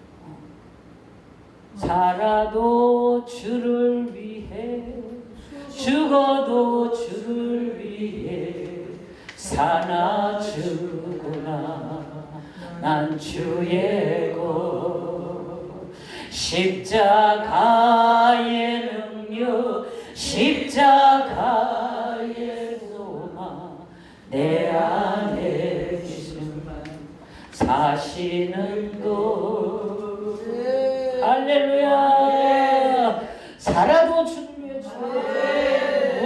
살아도 주를 위해 죽어도 주를 위해 사나 죽으나 난 주의 것 십자가의 능력 십자가의 소망 내 안에 계시는 사시는 것 할렐루야. 살아도 주를 위해 죽어도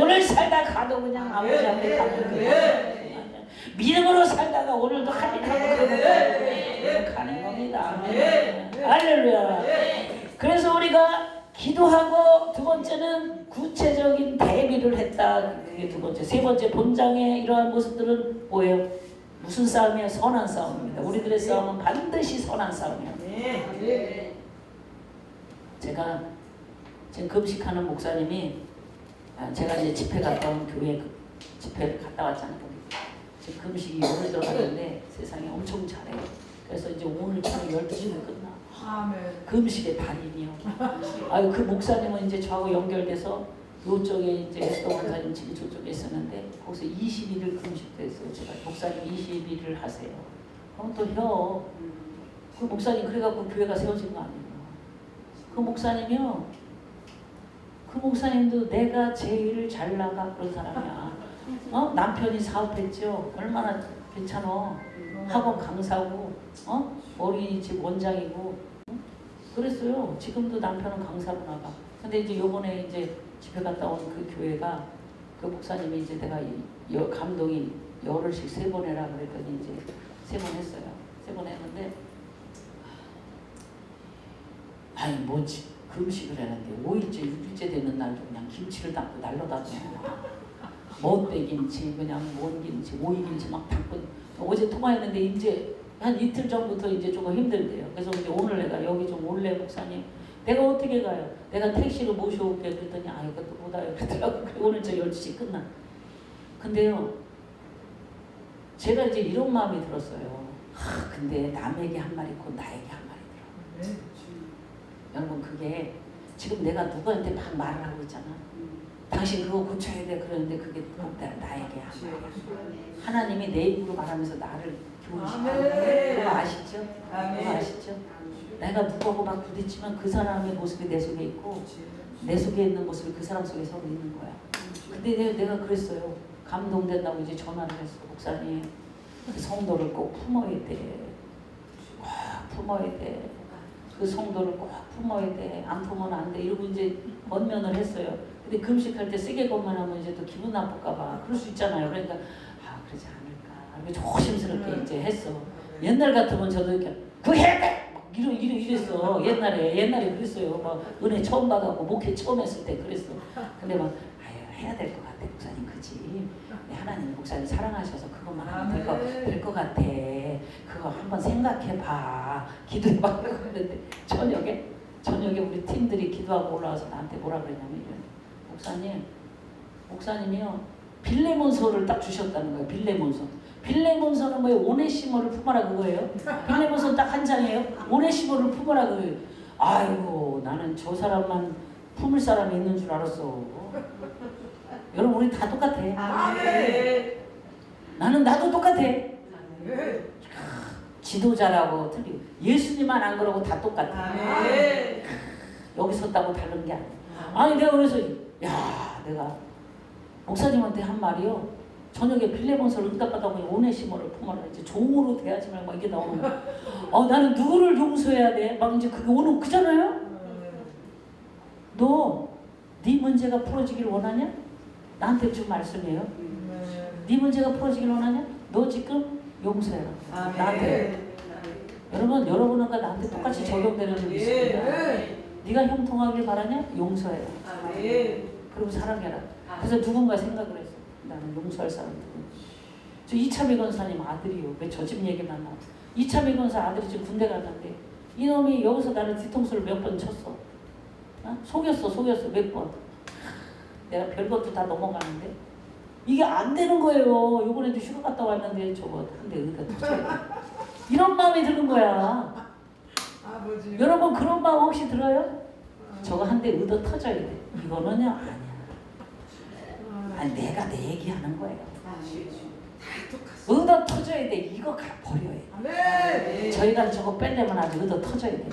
오늘 살다 가도 그냥 아버지 앞에 가는 거야. 믿음으로 살다가 오늘도 할 일 하고 가는 겁니다. 할렐루야. 그래서 우리가 기도하고 두 번째는 구체적인 대비를 했다. 그게 두 번째. 세 번째 본장의 이러한 모습들은 뭐예요? 무슨 싸움이에요? 선한 싸움입니다. 우리들의 싸움은 반드시 선한 싸움이에요. 네. 제가 지금 금식하는 목사님이 제가 이제 집회 갔다 온 교회 집회를 갔다 왔잖아요. 지금 금식이 오늘 들어갔는데 세상에 엄청 잘해요. 그래서 이제 오늘 저녁 12시면 끝나. 아멘. 금식의 달인이요. 아유 그 목사님은 이제 저하고 연결돼서 요쪽에 이제 에스더 원사님 집이 저쪽에 있었는데 거기서 21일 금식됐어요. 제가 목사님 21일 하세요. 그럼 또 혀. 그 목사님 그래갖고 교회가 세워진 거 아니에요. 그 목사님이요. 그 목사님도 내가 제일 잘 나가 그런 사람이야. 남편이 사업했죠. 얼마나 괜찮어. 학원 강사고, 어린이집 원장이고, 그랬어요. 지금도 남편은 강사로 나가. 근데 이제 요번에 이제 집에 갔다 온 그 교회가 그 목사님이 이제 내가 감동이 열흘씩 3번 해라 그랬더니 이제 3번 했어요. 3번 했는데 아니 뭐지 금식을 했는데 5일째 6일째 되는 날도 그냥 김치를 담고 날라다녀. 못돼 김치 그냥 뭔 김치 오이 김치 막 담고 어제 통화했는데 이제 한 이틀 전부터 이제 조금 힘들대요. 그래서 이제 오늘 내가 여기 좀 올래 목사님 내가 어떻게 가요? 내가 택시로 모셔올게 그랬더니 아 이것도 못 와요 그러더라고. 오늘 저 12시 끝나. 근데요 제가 이제 이런 마음이 들었어요. 근데 남에게 한 말이 있고 나에게 한 말이 들어. 여러분 그게 지금 내가 누구한테 막 말을 하고 있잖아. 당신 그거 고쳐야 돼 그러는데 그게 나에게 한 말이야. 하나님이 내 입으로 말하면서 나를 교훈시키는 그거 아시죠? 그거 아시죠? 내가 누구하고 막 부딪히면 그 사람의 모습이 내 속에 있고 내 속에 있는 모습이 그 사람 속에 서로 있는 거야. 근데 내가 그랬어요. 감동된다고 이제 전화를 했어. 목사님 그 성도를 꼭 품어야 돼. 꼭 품어야 돼. 그 성도를 꼭 품어야 돼. 안 품으면 안 돼. 이러고 이제 권면을 했어요. 근데 금식할 때 세게 권면하면 이제 또 기분 나쁠까봐 그럴 수 있잖아요. 그러니까 그러지 않을까. 이렇게 조심스럽게 이제 했어. 옛날 같으면 저도 이렇게 그거 해야 돼. 막 이랬어. 옛날에 그랬어요. 막 은혜 처음 받았고 목회 처음 했을 때 그랬어. 근데 막 해야 될 것 같아 목사님 그지. 하나님 목사님 사랑하셔서 그것만 하면 될 것 같아. 그거 한번 생각해봐. 기도해봐. 그랬는데 저녁에 우리 팀들이 기도하고 올라와서 나한테 뭐라 그랬냐면 목사님이요 빌레몬서를 딱 주셨다는 거예요. 빌레몬서는 뭐예요? 오네시모를 품어라 그거예요. 빌레몬서 딱 한 장이에요. 오네시모를 품어라 그거예요. 아이고 나는 저 사람만 품을 사람이 있는 줄 알았어. 여러분 우리 다 똑같아. 나도 똑같아. 지도자라고 틀리고 예수님만 안 그러고 다 똑같아. 여기 섰다고 다른 게 아니야. 아니 내가 그래서 내가 목사님한테 한 말이요. 저녁에 빌레몬서를 응답받아보니 오네시모를 품어라. 이제 종으로 대하지 말고 이게 나오는 거야. 나는 누구를 용서해야 돼? 막 이제 그게 오는 그잖아요. 너 네 문제가 풀어지길 원하냐? 나한테 좀 말씀해요. 네 문제가 풀어지길 원하냐? 너 지금 용서해라. 나한테. 여러분과 나한테 똑같이 적용되는 일이 있습니다. 네가 형통하길 바라냐? 용서해라. 그리고 사랑해라. 그래서 누군가 생각을 했어. 나는 용서할 사람 누구? 저 이차미 권사님 아들이요. 왜 저 집 얘기만 나와? 이차미 권사 아들이 지금 군대 갔는데 이놈이 여기서 나를 뒤통수를 몇 번 쳤어. 속였어 몇 번. 내가 별것도 다 넘어가는데 이게 안 되는 거예요. 이번에도 휴가 갔다 왔는데 저거 한 대 의가 터져야 돼. 이런 마음이 드는 거야. 여러분 그런 마음 혹시 들어요? 저거 한 대 의도 터져야 돼. 이거는요 아니야. 아니 내가 내 얘기하는 거예요. 의도 터져야 돼. 이거 버려야 돼. 저희가 저거 빼려면 아주 의도 터져야 돼.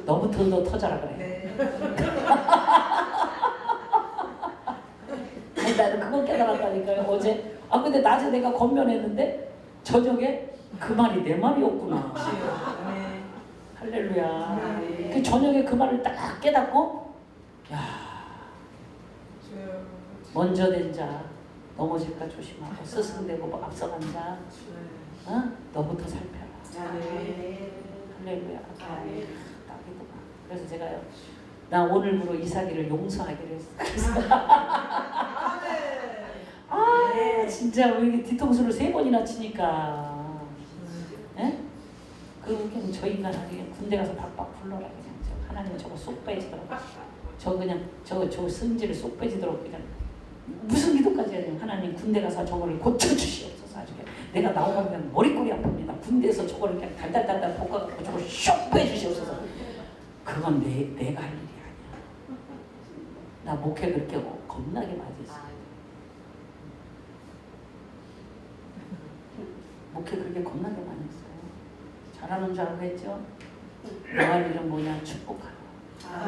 너부터 의도 터져라 그래. 아니 나는 그거 깨달았다니까요. 어제 근데 낮에 내가 권면했는데 저녁에 그 말이 내 말이었구나. 할렐루야. 그 저녁에 그 말을 딱 깨닫고 먼저 된 자 넘어질까 조심하고 스승되고 앞서간 자 너부터 살펴라. 할렐루야. 딱이구나. 그래서 제가요, 나 오늘부로 이삭이를 용서하기로 했어. 그래서 아 진짜 왜 이렇게 뒤통수를 3번이나 치니까. 예? 그러면 저 인간 아주 군대 가서 박박 불러라 그냥. 저 하나님 저거 쏙 빼지도록. 저 그냥 저 승질을 쏙 빼지도록 그냥. 무슨 기도까지 해야 돼요? 하나님 군대 가서 저거를 고쳐주시옵소서. 아주 내가 나오면 그냥 머리꼬리 아픕니다. 군대에서 저거를 그냥 달달달달 볶아갖고 저걸 쏙 빼주시옵소서. 그건 내가 할 일이 아니야. 나 목회 그렇게 겁나게 맞았어. 목회 그렇게 겁나게 많이 했어요. 잘하는 줄 알고 했죠? 내가 할 일은 뭐냐? 축복하라.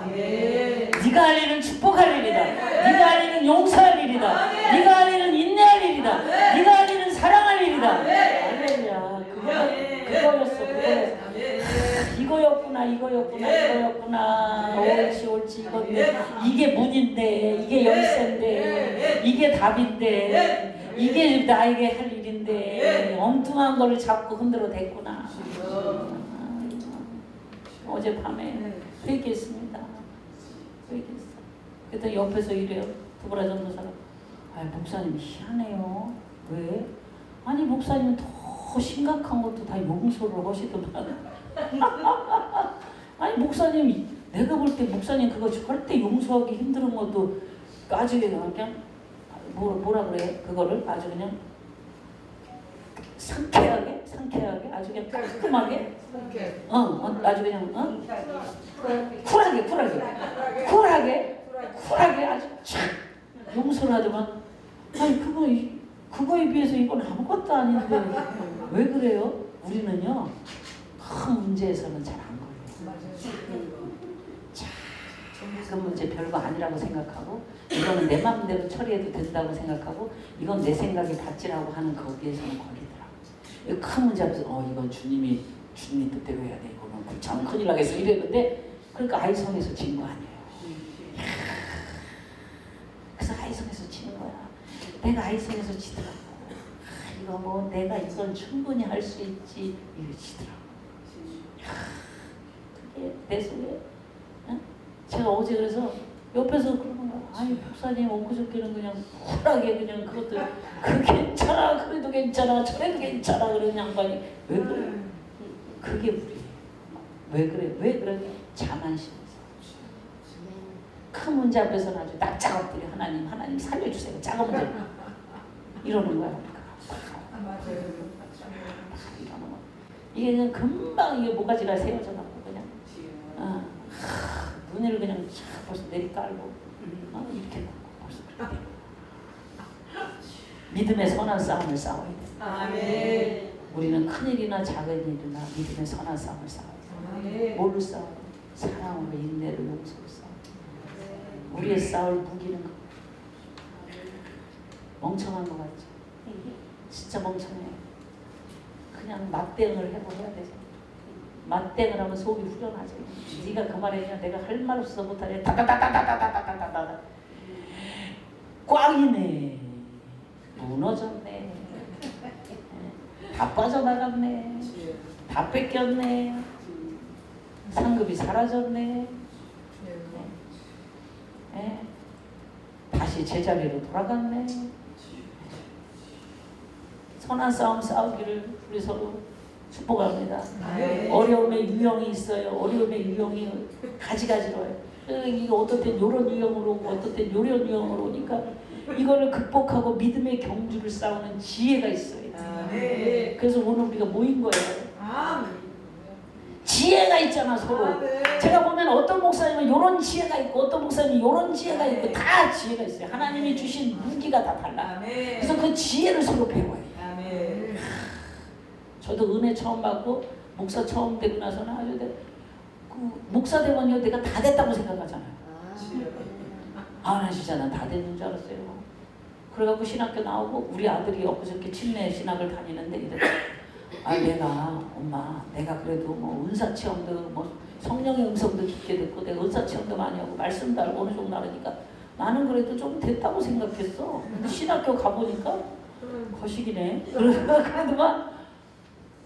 네가 할 일은 축복할 일이다. 네가 할 일은 용서할 일이다. 네가 할 일은 인내할 일이다. 네가 할 일은 사랑할 일이다. 할렐루야. 그거였어. 이거였구나. 옳지 이건데 이게 문인데 이게 열쇠인데 이게 답인데 이게 나에게 할 일인데 엉뚱한 거를 잡고 흔들어 댔구나. 어젯밤에 회개했습니다. 회개했어. 그때 옆에서 이래요. 두브라 전도사가 목사님 희한해요. 왜? 아니 목사님은 더 심각한 것도 다 용서를 하시더만. 아니 목사님 내가 볼 때 목사님 그거 절대 용서하기 힘든 것도 아주 그냥 뭐라 그래 그거를 아주 그냥 상쾌하게 아주 그냥 깔끔하게 아주 그냥 쿨하게 아주 촥 용서를 하지만 아니 그거에 비해서 이건 아무것도 아닌데 왜 그래요? 우리는요 큰 문제에서는 잘 안 걸려요. 작은 문제 별거 아니라고 생각하고 이거는 내 마음대로 처리해도 된다고 생각하고 이건 내 생각에 닿지라고 하는 거기에서는 걸리더라고요. 큰 문제 앞에서 이건 주님 뜻대로 해야 돼. 이거는 참 큰일 나겠어 이랬는데 그러니까 아이성에서 진 거 아니에요. 그래서 아이성에서 지는 거야. 내가 아이성에서 지더라고. 이거 뭐 내가 이건 충분히 할 수 있지 이거 지더라고. 그게 내 속에 제가 어제 그래서 옆에서 그러는 거야. 아니 목사님 엊그저께는 그냥 쿨하게 그냥 그것도 괜찮아 그래도 괜찮아 저래도 괜찮아 그러는 양반이 왜 그래? 그게 우리 왜 그래? 자만심에서 큰 문제 앞에서는 아주 납작 엎드려 하나님 살려주세요. 작은 문제 이러는 거야. 이게 그냥 금방 이게 모가지가 세워져 갖고 그냥 눈을 그냥 벌써 내리깔고 이렇게 벌써 그렇게 믿음의 선한 싸움을 싸워야 돼. 아멘. 우리는 큰 일이나 작은 일이나 믿음의 선한 싸움을 싸워야 돼. 뭐를 싸워? 사랑으로 인내를 용서로 싸워. 우리의 싸울 무기는 멍청한 것 같죠? 진짜 멍청해. 그냥 맞대응을 해야 되죠. 맞대응을 하면 속이 후련하죠. 네가 그 말이냐 내가 할 말 없어서 못하냐 다다다다다다다다다다 꽝이네. 무너졌네. 다 빠져나갔네. 다 뺏겼네. 상급이 사라졌네. 다시 제자리로 돌아갔네. 선한 싸움 싸우기를 우리 서로 축복합니다. 어려움의 유형이 있어요. 어려움의 유형이 가지가지로 와요. 이거 어떨 땐 이런 유형으로 오고 어떨 땐 이런 유형으로 오니까 이거를 극복하고 믿음의 경주를 싸우는 지혜가 있어요. 그래서 오늘 우리가 모인 거예요. 지혜가 있잖아 서로. 제가 보면 어떤 목사님은 이런 지혜가 있고 어떤 목사님은 이런 지혜가 있고 다 지혜가 있어요. 하나님이 주신 무기가 다 달라. 그래서 그 지혜를 서로 배워요. 저도 은혜 처음 받고 목사 처음 되고 나서는 아주 목사 되면요 내가 다 됐다고 생각하잖아요. 나 진짜 난 다 됐는 줄 알았어요. 그래갖고 신학교 나오고 우리 아들이 엊그저께 침례 신학을 다니는데 이랬더니 엄마 내가 그래도 뭐 은사 체험도 뭐 성령의 음성도 깊게 듣고 내가 은사 체험도 많이 하고 말씀도 알고 어느 정도 알으니까 나는 그래도 좀 됐다고 생각했어. 근데 신학교 가보니까 거식이네. 그래도 막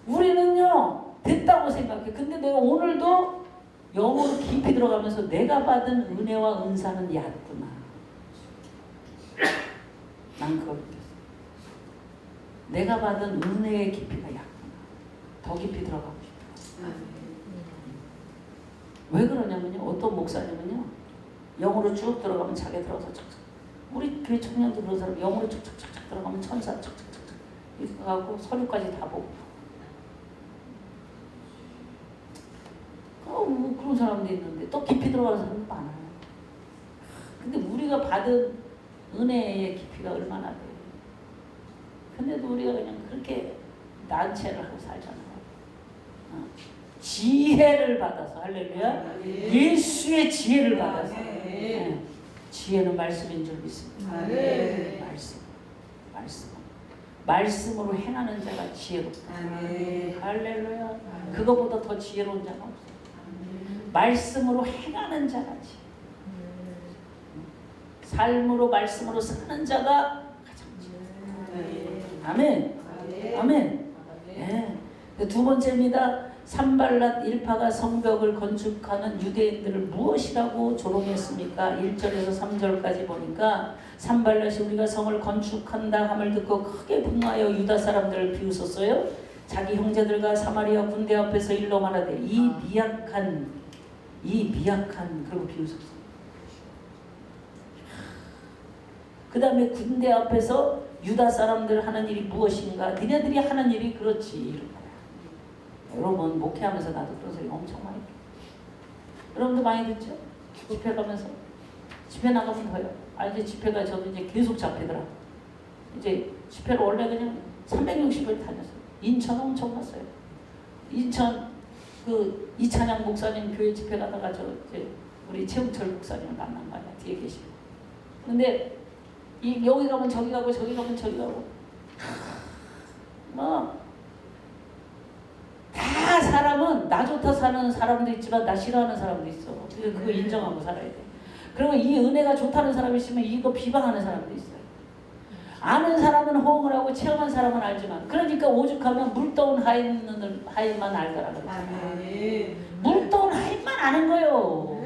우리는요 됐다고 생각해. 근데 내가 오늘도 영으로 깊이 들어가면서 내가 받은 은혜와 은사는 얕구나. 난 그걸 느꼈어. 내가 받은 은혜의 깊이가 얕구나. 더 깊이 들어가고 싶어. 왜 그러냐면요. 어떤 목사님은요. 영으로 쭉 들어가면 자기 들어가서 척척. 우리 교회 청년들 그런 사람 영으로 척척척척 들어가면 천사 척척척척 이렇게 가고 서류까지 다 보고. 뭐 그런 사람도 있는데 또 깊이 들어가는 사람도 많아요. 근데 우리가 받은 은혜의 깊이가 얼마나 돼요. 근데도 우리가 그냥 그렇게 난체를 하고 살잖아요. 지혜를 받아서 할렐루야. 예수의 지혜를 받아서. 네. 지혜는 말씀인 줄 믿습니다. 말씀으로 행하는 자가 지혜롭다. 할렐루야. 그거보다 더 지혜로운 자가 없어요. 말씀으로 행하는 자가 지혜. 삶으로 말씀으로 사는 자가 가장 지혜. 아멘. 아멘. 네. 두 번째입니다. 산발랏 일파가 성벽을 건축하는 유대인들을 무엇이라고 조롱했습니까? 1절에서 3절까지 보니까 산발랏이 우리가 성을 건축한다 함을 듣고 크게 분노하여 유다 사람들을 비웃었어요. 자기 형제들과 사마리아 군대 앞에서 일러 말하되 이 미약한 그러고 비웃었어요. 그 다음에 군대 앞에서 유다 사람들 하는 일이 무엇인가? 니네들이 하는 일이 그렇지 이런 거야. 여러분 목회하면서 나도 그런 소리 엄청 많이 들어요. 여러분도 많이 듣죠? 집회 가면서 집회 나가면 더요. 이제 집회가 저도 이제 계속 잡히더라. 이제 집회를 원래 그냥 360일 다녔어요. 인천 엄청 갔어요. 인천 그 이찬양 목사님 교회 집회 가다가 저 이제 우리 최우철 목사님을 만난 거 아니야. 뒤에 계시고. 근데 여기 가면 저기 가고 저기 가면 저기 가고 다 사람은 나 좋다 사는 사람도 있지만 나 싫어하는 사람도 있어. 그거 인정하고 살아야 돼. 그리고 이 은혜가 좋다는 사람이 있으면 이거 비방하는 사람도 있어요. 아는 사람은 호응을 하고 체험한 사람은 알지만 그러니까 오죽하면 물떠온 하인만 알더라. 물떠온 하인만 아는 거예요.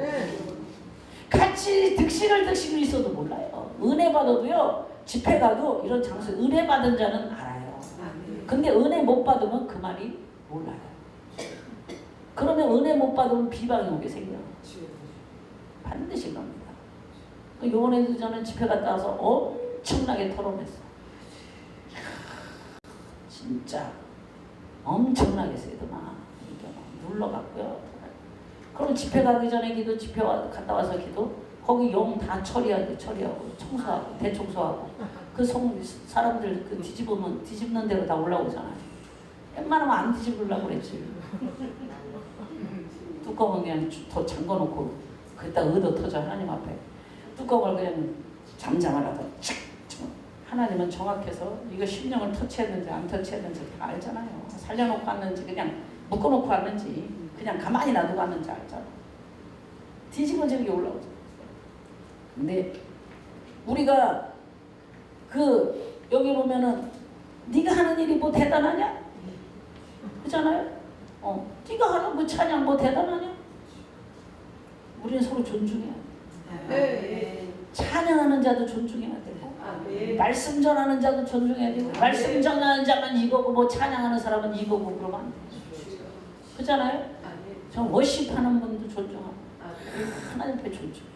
같이 득실을 있어도 몰라요. 은혜 받아도요. 집회 가도 이런 장소에 은혜 받은 자는 알아요. 근데 은혜 못 받으면 그 말이 몰라요. 그러면 은혜 못 받으면 비방이 오게 생겨요. 반드시 그럽니다. 요번에도 저는 집회 갔다 와서 엄청나게 토론했어. 진짜 엄청나게 세더만 눌러갖고요. 그럼 집회 가기 전에 기도, 집회 갔다 와서 기도, 거기 용 다 처리하고 청소하고 대청소하고 그 사람들 그 뒤집는 대로 다 올라오잖아요. 웬만하면 안 뒤집으려고 그랬지. 뚜껑은 그냥 더 잠궈놓고 그랬다 얻어 터져 하나님 앞에. 뚜껑을 그냥 잠잠하라도 착 하나님은 정확해서 이거 심령을 터치했는지 안 터치했는지 다 알잖아요. 살려놓고 왔는지 그냥 묶어놓고 왔는지 그냥 가만히 놔두고 왔는지 알잖아. 뒤집어지는 게 올라오죠. 근데 우리가 여기 보면은 네가 하는 일이 뭐 대단하냐? 그렇잖아요? 네가 하는 그 찬양 뭐 대단하냐? 우리는 서로 존중해야 돼. 찬양하는 자도 존중해야 되고 말씀 전하는 자도 존중해야 되고 말씀 전하는 자만 이거고 뭐 찬양하는 사람은 이거고 그러면 안 돼. 그렇잖아요? 저 워십하는 분도 존중하고 하나님 앞에 존중해야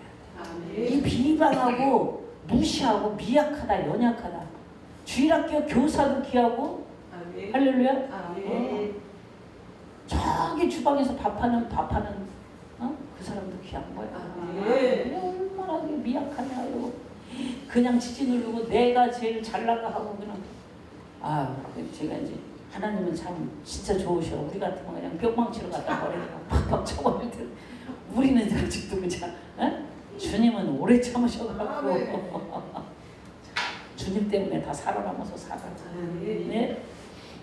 돼. 이 비방하고 무시하고 미약하다 연약하다 주일학교 교사도 귀하고 할렐루야. 저기 주방에서 밥하는 그 사람도 귀한 거야. 얼마나 미약하냐 이러고 그냥 지지 누르고 내가 제일 잘 나가 하고 그냥 제가 이제 하나님은 참 진짜 좋으셔. 우리 같으면 그냥 뿅망치로 갖다 버리고 팍팍 쳐버릴 때 우리는 아직도 그냥 주님은 오래 참으셔가지고 주님 때문에 다 살아남아서 살아. 네?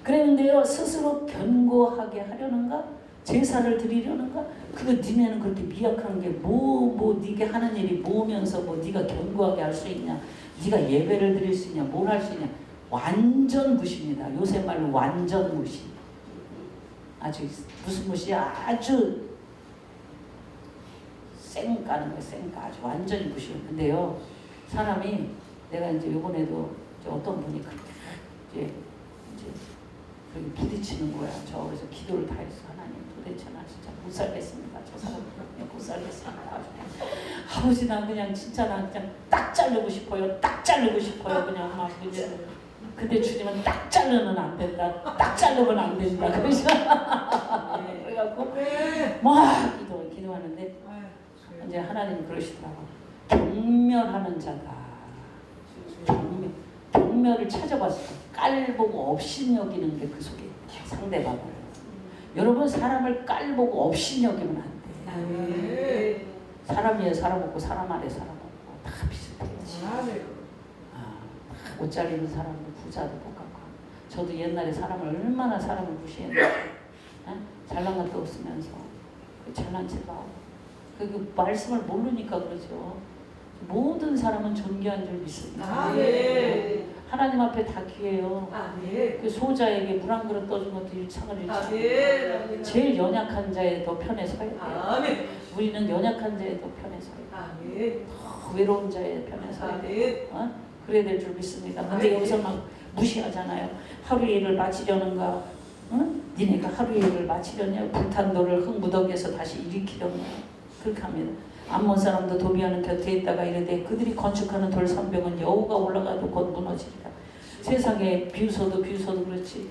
그랬는데요. 스스로 견고하게 하려는가? 제사를 드리려는가? 그거 니네는 그렇게 미약한 게 네가 하는 일이 뭐면서 네가 견고하게 할 수 있냐? 네가 예배를 드릴 수 있냐? 뭘 할 수 있냐? 완전 무시입니다. 요새 말로 완전 무시. 아주 무슨 무시? 아주 쌩 까는 거예요. 쌩 까. 아주 완전히 무시해요. 근데요, 사람이 내가 이제 요번에도 이제 어떤 분이 그렇게 이제 그렇게 부딪히는 거야. 저 그래서 기도를 다 했어. 하나님 도대체 나 진짜 못 살겠습니다. 저 사람 그냥 못 살겠습니다. 아버지 나 그냥 진짜 나 그냥 딱 자르고 싶어요. 딱 자르고 싶어요. 그냥 막 이제. 근데 주님은 딱 자르면 안 된다. 딱 자르면 안 된다. 그래서 그래갖고 막 기도하는데 이제 하나님 그러시더라고. 경멸하는 자가 경멸을 찾아봤어. 깔보고 업신여기는 게 그 속에 있다. 상대방을. 여러분 사람을 깔보고 업신여기면 안 돼. 사람 위에 사람 없고 사람 아래 사람 없고 다 비슷해요. 못 잘리는 사람은 부자도 똑같고. 저도 옛날에 사람을 얼마나 사람을 무시했는데 잘난 것도 없으면서 잘난 척 하고 그 말씀을 모르니까 그러죠. 모든 사람은 존귀한 줄 믿습니다. 하나님 앞에 다 귀해요. 그 소자에게 물 한 그릇 떠준 것도 일창을 일창. 제일 연약한 자의 더 편에 서야 돼요. 우리는 연약한 자의 더 편에 서야 돼요. 더 외로운 자의 편에 서야 돼요. 그래야 될 줄 믿습니다. 근데 여기서 막 무시하잖아요. 하루 일을 마치려는가? 응? 니네가 하루 일을 마치려냐? 불탄 돌을 흙무더기에서 다시 일으키려냐? 그렇게 합니다. 암몬 사람도 도비하는 곁에 있다가 이르되 그들이 건축하는 돌 선병은 여호가 올라가도 곧 무너지리라. 세상에 비웃어도 그렇지.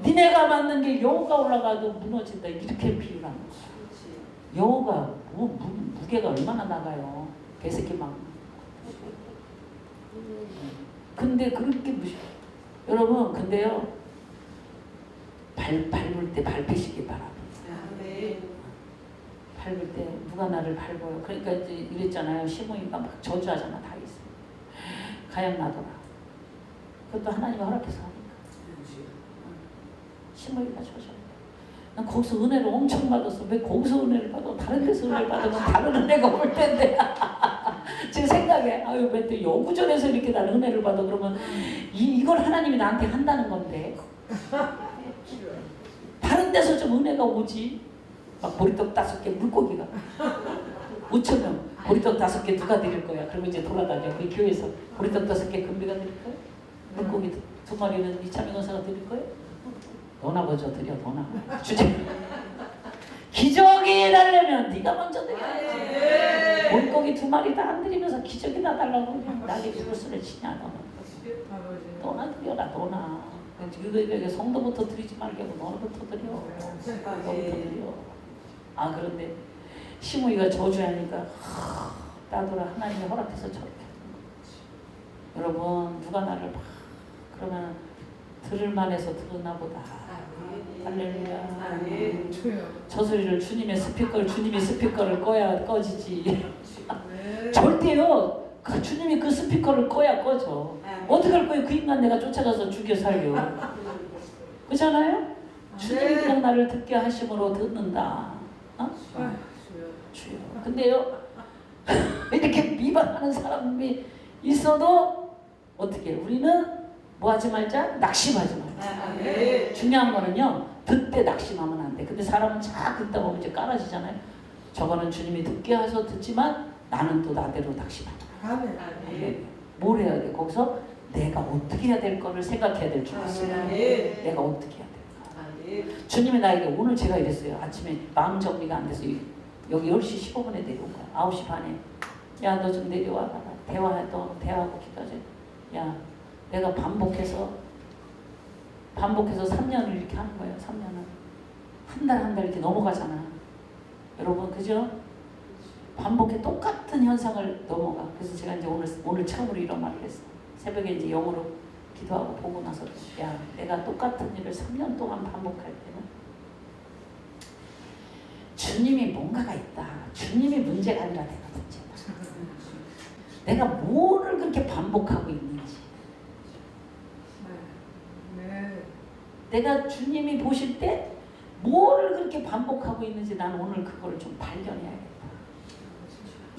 니네가 만든 게 여호가 올라가도 무너진다. 이렇게 비유하는 거야. 여호가 무게가 얼마나 나가요. 개새끼 막. 근데 그렇게 무시. 여러분 근데요 밟을 때 밟히시기 바랍니다. 밟을 때 누가 나를 밟아요. 그러니까 이제 이랬잖아요. 시므이가 막 저주하잖아. 다 있어. 가양 나더라. 그것도 하나님이 허락해서 하니까. 시므이가 저주해. 난 거기서 은혜를 엄청 받았어. 왜 거기서 은혜를 받아? 다른 데서 은혜를 받으면 다른 은혜가 올 텐데. 제 생각에 아유 왜 또 여구전에서 이렇게 나는 은혜를 받아 그러면 이걸 하나님이 나한테 한다는 건데 다른 데서 좀 은혜가 오지. 막 보리떡 5개 물고기가 5,000명 보리떡 5개 누가 드릴 거야? 그러면 이제 돌아다녀. 우리 교회에서 보리떡 5개 금비가 드릴 거야? 물고기 2마리는 이창민 원사가 드릴 거야? 너나 먼저 드려. 너나 주제 기적이 나려면 네가 먼저 드려야지. 물고기 2마리 다 안 드리면서 기적이 나달라고 나게 그릇을 치냐. 너나 드려라. 너나 이거 성도부터 드리지 말고 너부터 드려. 너부터 드려. 그런데 시므이가 저주하니까 따돌아 하나님이 허락해서 저렇게 여러분 누가 나를 막 그러면 들을만해서 들었나 보다. 할렐루야. 저 소리를 주님이 스피커를 꺼야 꺼지지. 절대요. 주님이 그 스피커를 꺼야 꺼져. 어떻게 할 거예요? 그 인간 내가 쫓아가서 죽여 살려. 그렇잖아요? 주님이 그냥 나를 듣게 하심으로 듣는다. 주여. 근데요 이렇게 미반하는 사람이 있어도 어떻게 우리는 뭐 하지 말자? 낙심하지 말자. 중요한 거는요 듣되 낙심하면 안 돼. 근데 사람은 자 듣다 보면 이제 깔아지잖아요. 저거는 주님이 듣게 해서 듣지만 나는 또 나대로 낙심한다. 뭘 해야 돼? 거기서 내가 어떻게 해야 될 거를 생각해야 될 줄 알았어요. 내가 어떻게 해야 될까? 주님이 나에게 오늘 제가 이랬어요. 아침에 마음 정리가 안 돼서 여기 10시 15분에 내려온 거야. 9시 반에 야 너 좀 내려와. 대화하고 기도하자. 야 내가 반복해서 3년을 이렇게 하는 거예요. 3년을 한 달 이렇게 넘어가잖아. 여러분 그죠? 반복해 똑같은 현상을 넘어가. 그래서 제가 이제 오늘 처음으로 이런 말을 했어. 새벽에 이제 영어로 기도하고 보고 나서 야 내가 똑같은 일을 3년 동안 반복할 때는 주님이 뭔가가 있다. 주님이 문제가 아니라 내가 문제다. 내가 뭐를 그렇게 반복하고 있는지. 내가 주님이 보실 때 뭐를 그렇게 반복하고 있는지 나는 오늘 그거를 좀 발견해야겠다.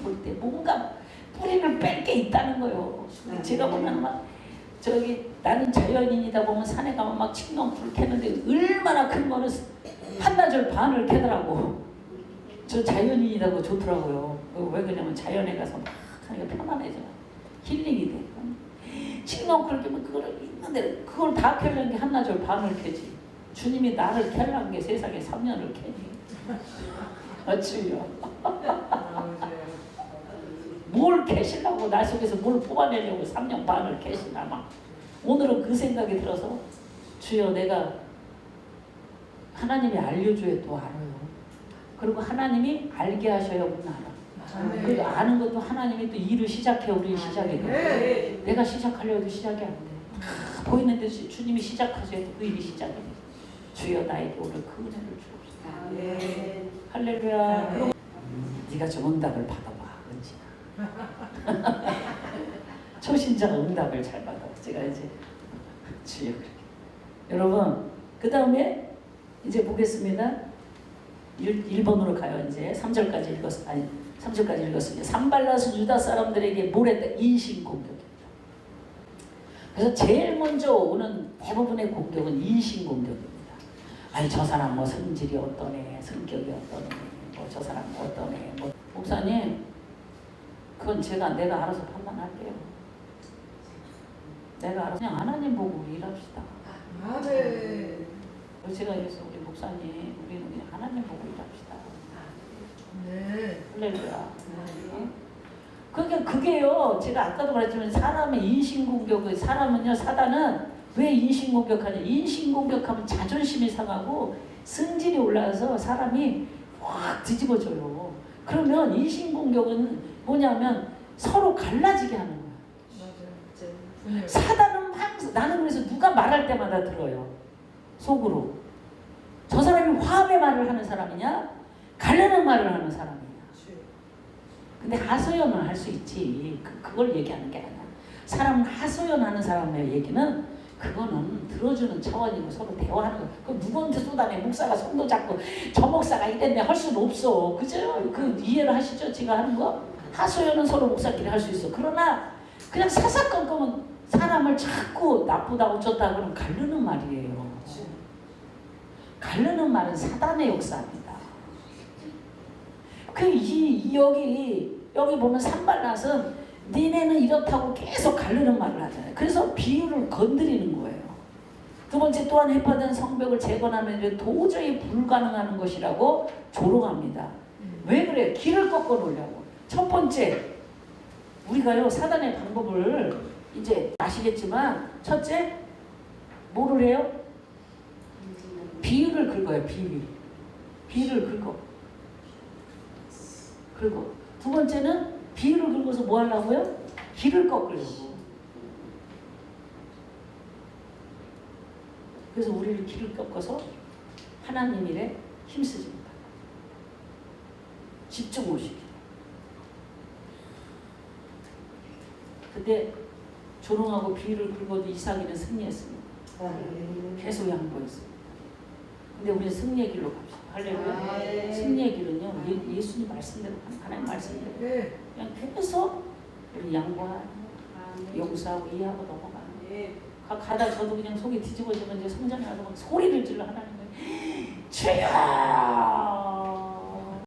볼 때 뭔가 뿌리를 뺄 게 있다는 거예요. 제가 보면 막 나는 자연인이다 보면 산에 가면 막 칡농불 캐는데 얼마나 큰 거는 한나절 반을 캐더라고. 저 자연인이라고 좋더라고요. 왜 그러냐면 자연에 가서 막 하니까 편안해져. 힐링이 돼. 지금 그렇게 그걸 있는데 그걸 다 켜려는 게 한나절 반을 켜지. 주님이 나를 켜려는 게 세상에 3년을 켜니. 주여. 뭘 캐시려고 나 속에서 뭘 뽑아내려고 3년 반을 캐시나 막. 오늘은 그 생각이 들어서 주여 내가 하나님이 알려줘야 또 알아요. 그리고 하나님이 알게 하셔야 우리는 알아. 그리고 아는 것도 하나님이 또 일을 시작해 우리 시작이 돼. 내가 시작하려도 시작이 안 돼. 다 보이는데 주님이 시작하셔야 그 일이 시작이 돼. 주여 나에게 오늘 그 은혜를 주옵소서. 할렐루야. 그리고 네가 좀 응답을 받아봐. 은지야. 초신자가 응답을 잘 받아. 제가 이제 주여 그렇게. 여러분 그 다음에 이제 보겠습니다. 1번으로 가요. 이제 3절까지 읽었 아니 3절까지 읽었습니다. 산발랏은 유다 사람들에게 뭘 했다? 인신공격입니다. 그래서 제일 먼저 오는 대부분의 공격은 인신공격입니다. 아니 저 사람 뭐 성질이 어떠네, 성격이 어떠네, 뭐 저 사람 어떠네. 뭐 목사님 그건 내가 알아서 판단할게요. 내가 알아서 그냥 하나님 보고 일합시다. 제가 그래서 우리 목사님 우리는 그냥 하나님 보고 일합시다. 할렐루야. 그러니까 그게요. 제가 아까도 말했지만 사람의 인신공격을 사람은요 사단은 왜 인신공격하냐? 인신공격하면 자존심이 상하고 승질이 올라서 사람이 확 뒤집어져요. 그러면 인신공격은 뭐냐면 서로 갈라지게 하는 거야. 사단은 항상 나는 그래서 누가 말할 때마다 들어요. 속으로. 저 사람이 화합의 말을 하는 사람이냐? 갈라는 말을 하는 사람이냐? 근데 하소연은 할 수 있지. 그걸 얘기하는 게 아니야. 사람은 하소연하는 사람의 얘기는 그거는 들어주는 차원이고 서로 대화하는 거. 그 누구한테 쏟아내? 목사가 손도 잡고 저 목사가 이랬네 할 수는 없어. 그죠? 그 이해를 하시죠? 제가 하는 거? 하소연은 서로 목사끼리 할 수 있어. 그러나 그냥 사사건건은 사람을 자꾸 나쁘다 어쩌다 그러면 가르는 말이에요. 가르는 말은 사단의 역사입니다. 여기 보면 산발랏은 니네는 이렇다고 계속 가르는 말을 하잖아요. 그래서 비유를 건드리는 거예요. 두 번째 또한 해파된 성벽을 재건하면 도저히 불가능한 것이라고 조롱합니다. 왜 그래요? 길을 꺾어 놓으려고. 첫 번째 우리가요 사단의 방법을 이제 아시겠지만 첫째 뭐를 해요? 비유를 긁어요. 비유를 긁어. 두 번째는 비유를 긁어서 뭐 하려고요? 길을 꺾으려고. 그래서 우리를 길을 꺾어서 하나님 일에 힘쓰십니다. 집중 오시기. 근데 조롱하고 비유를 긁어도 이삭이는 승리했습니다. 계속 양보했습니다. 근데 우리는 승리의 길로 갑시다. 할렐루야. 승리의 길은요 예수님 말씀대로 하나님 말씀대로 그냥 계속 우리 양보하고 용서하고 이해하고 넘어가는 가다 저도 그냥 속이 뒤집어지면 이제 성전에 가서 막 소리를 질러 하나님을 주여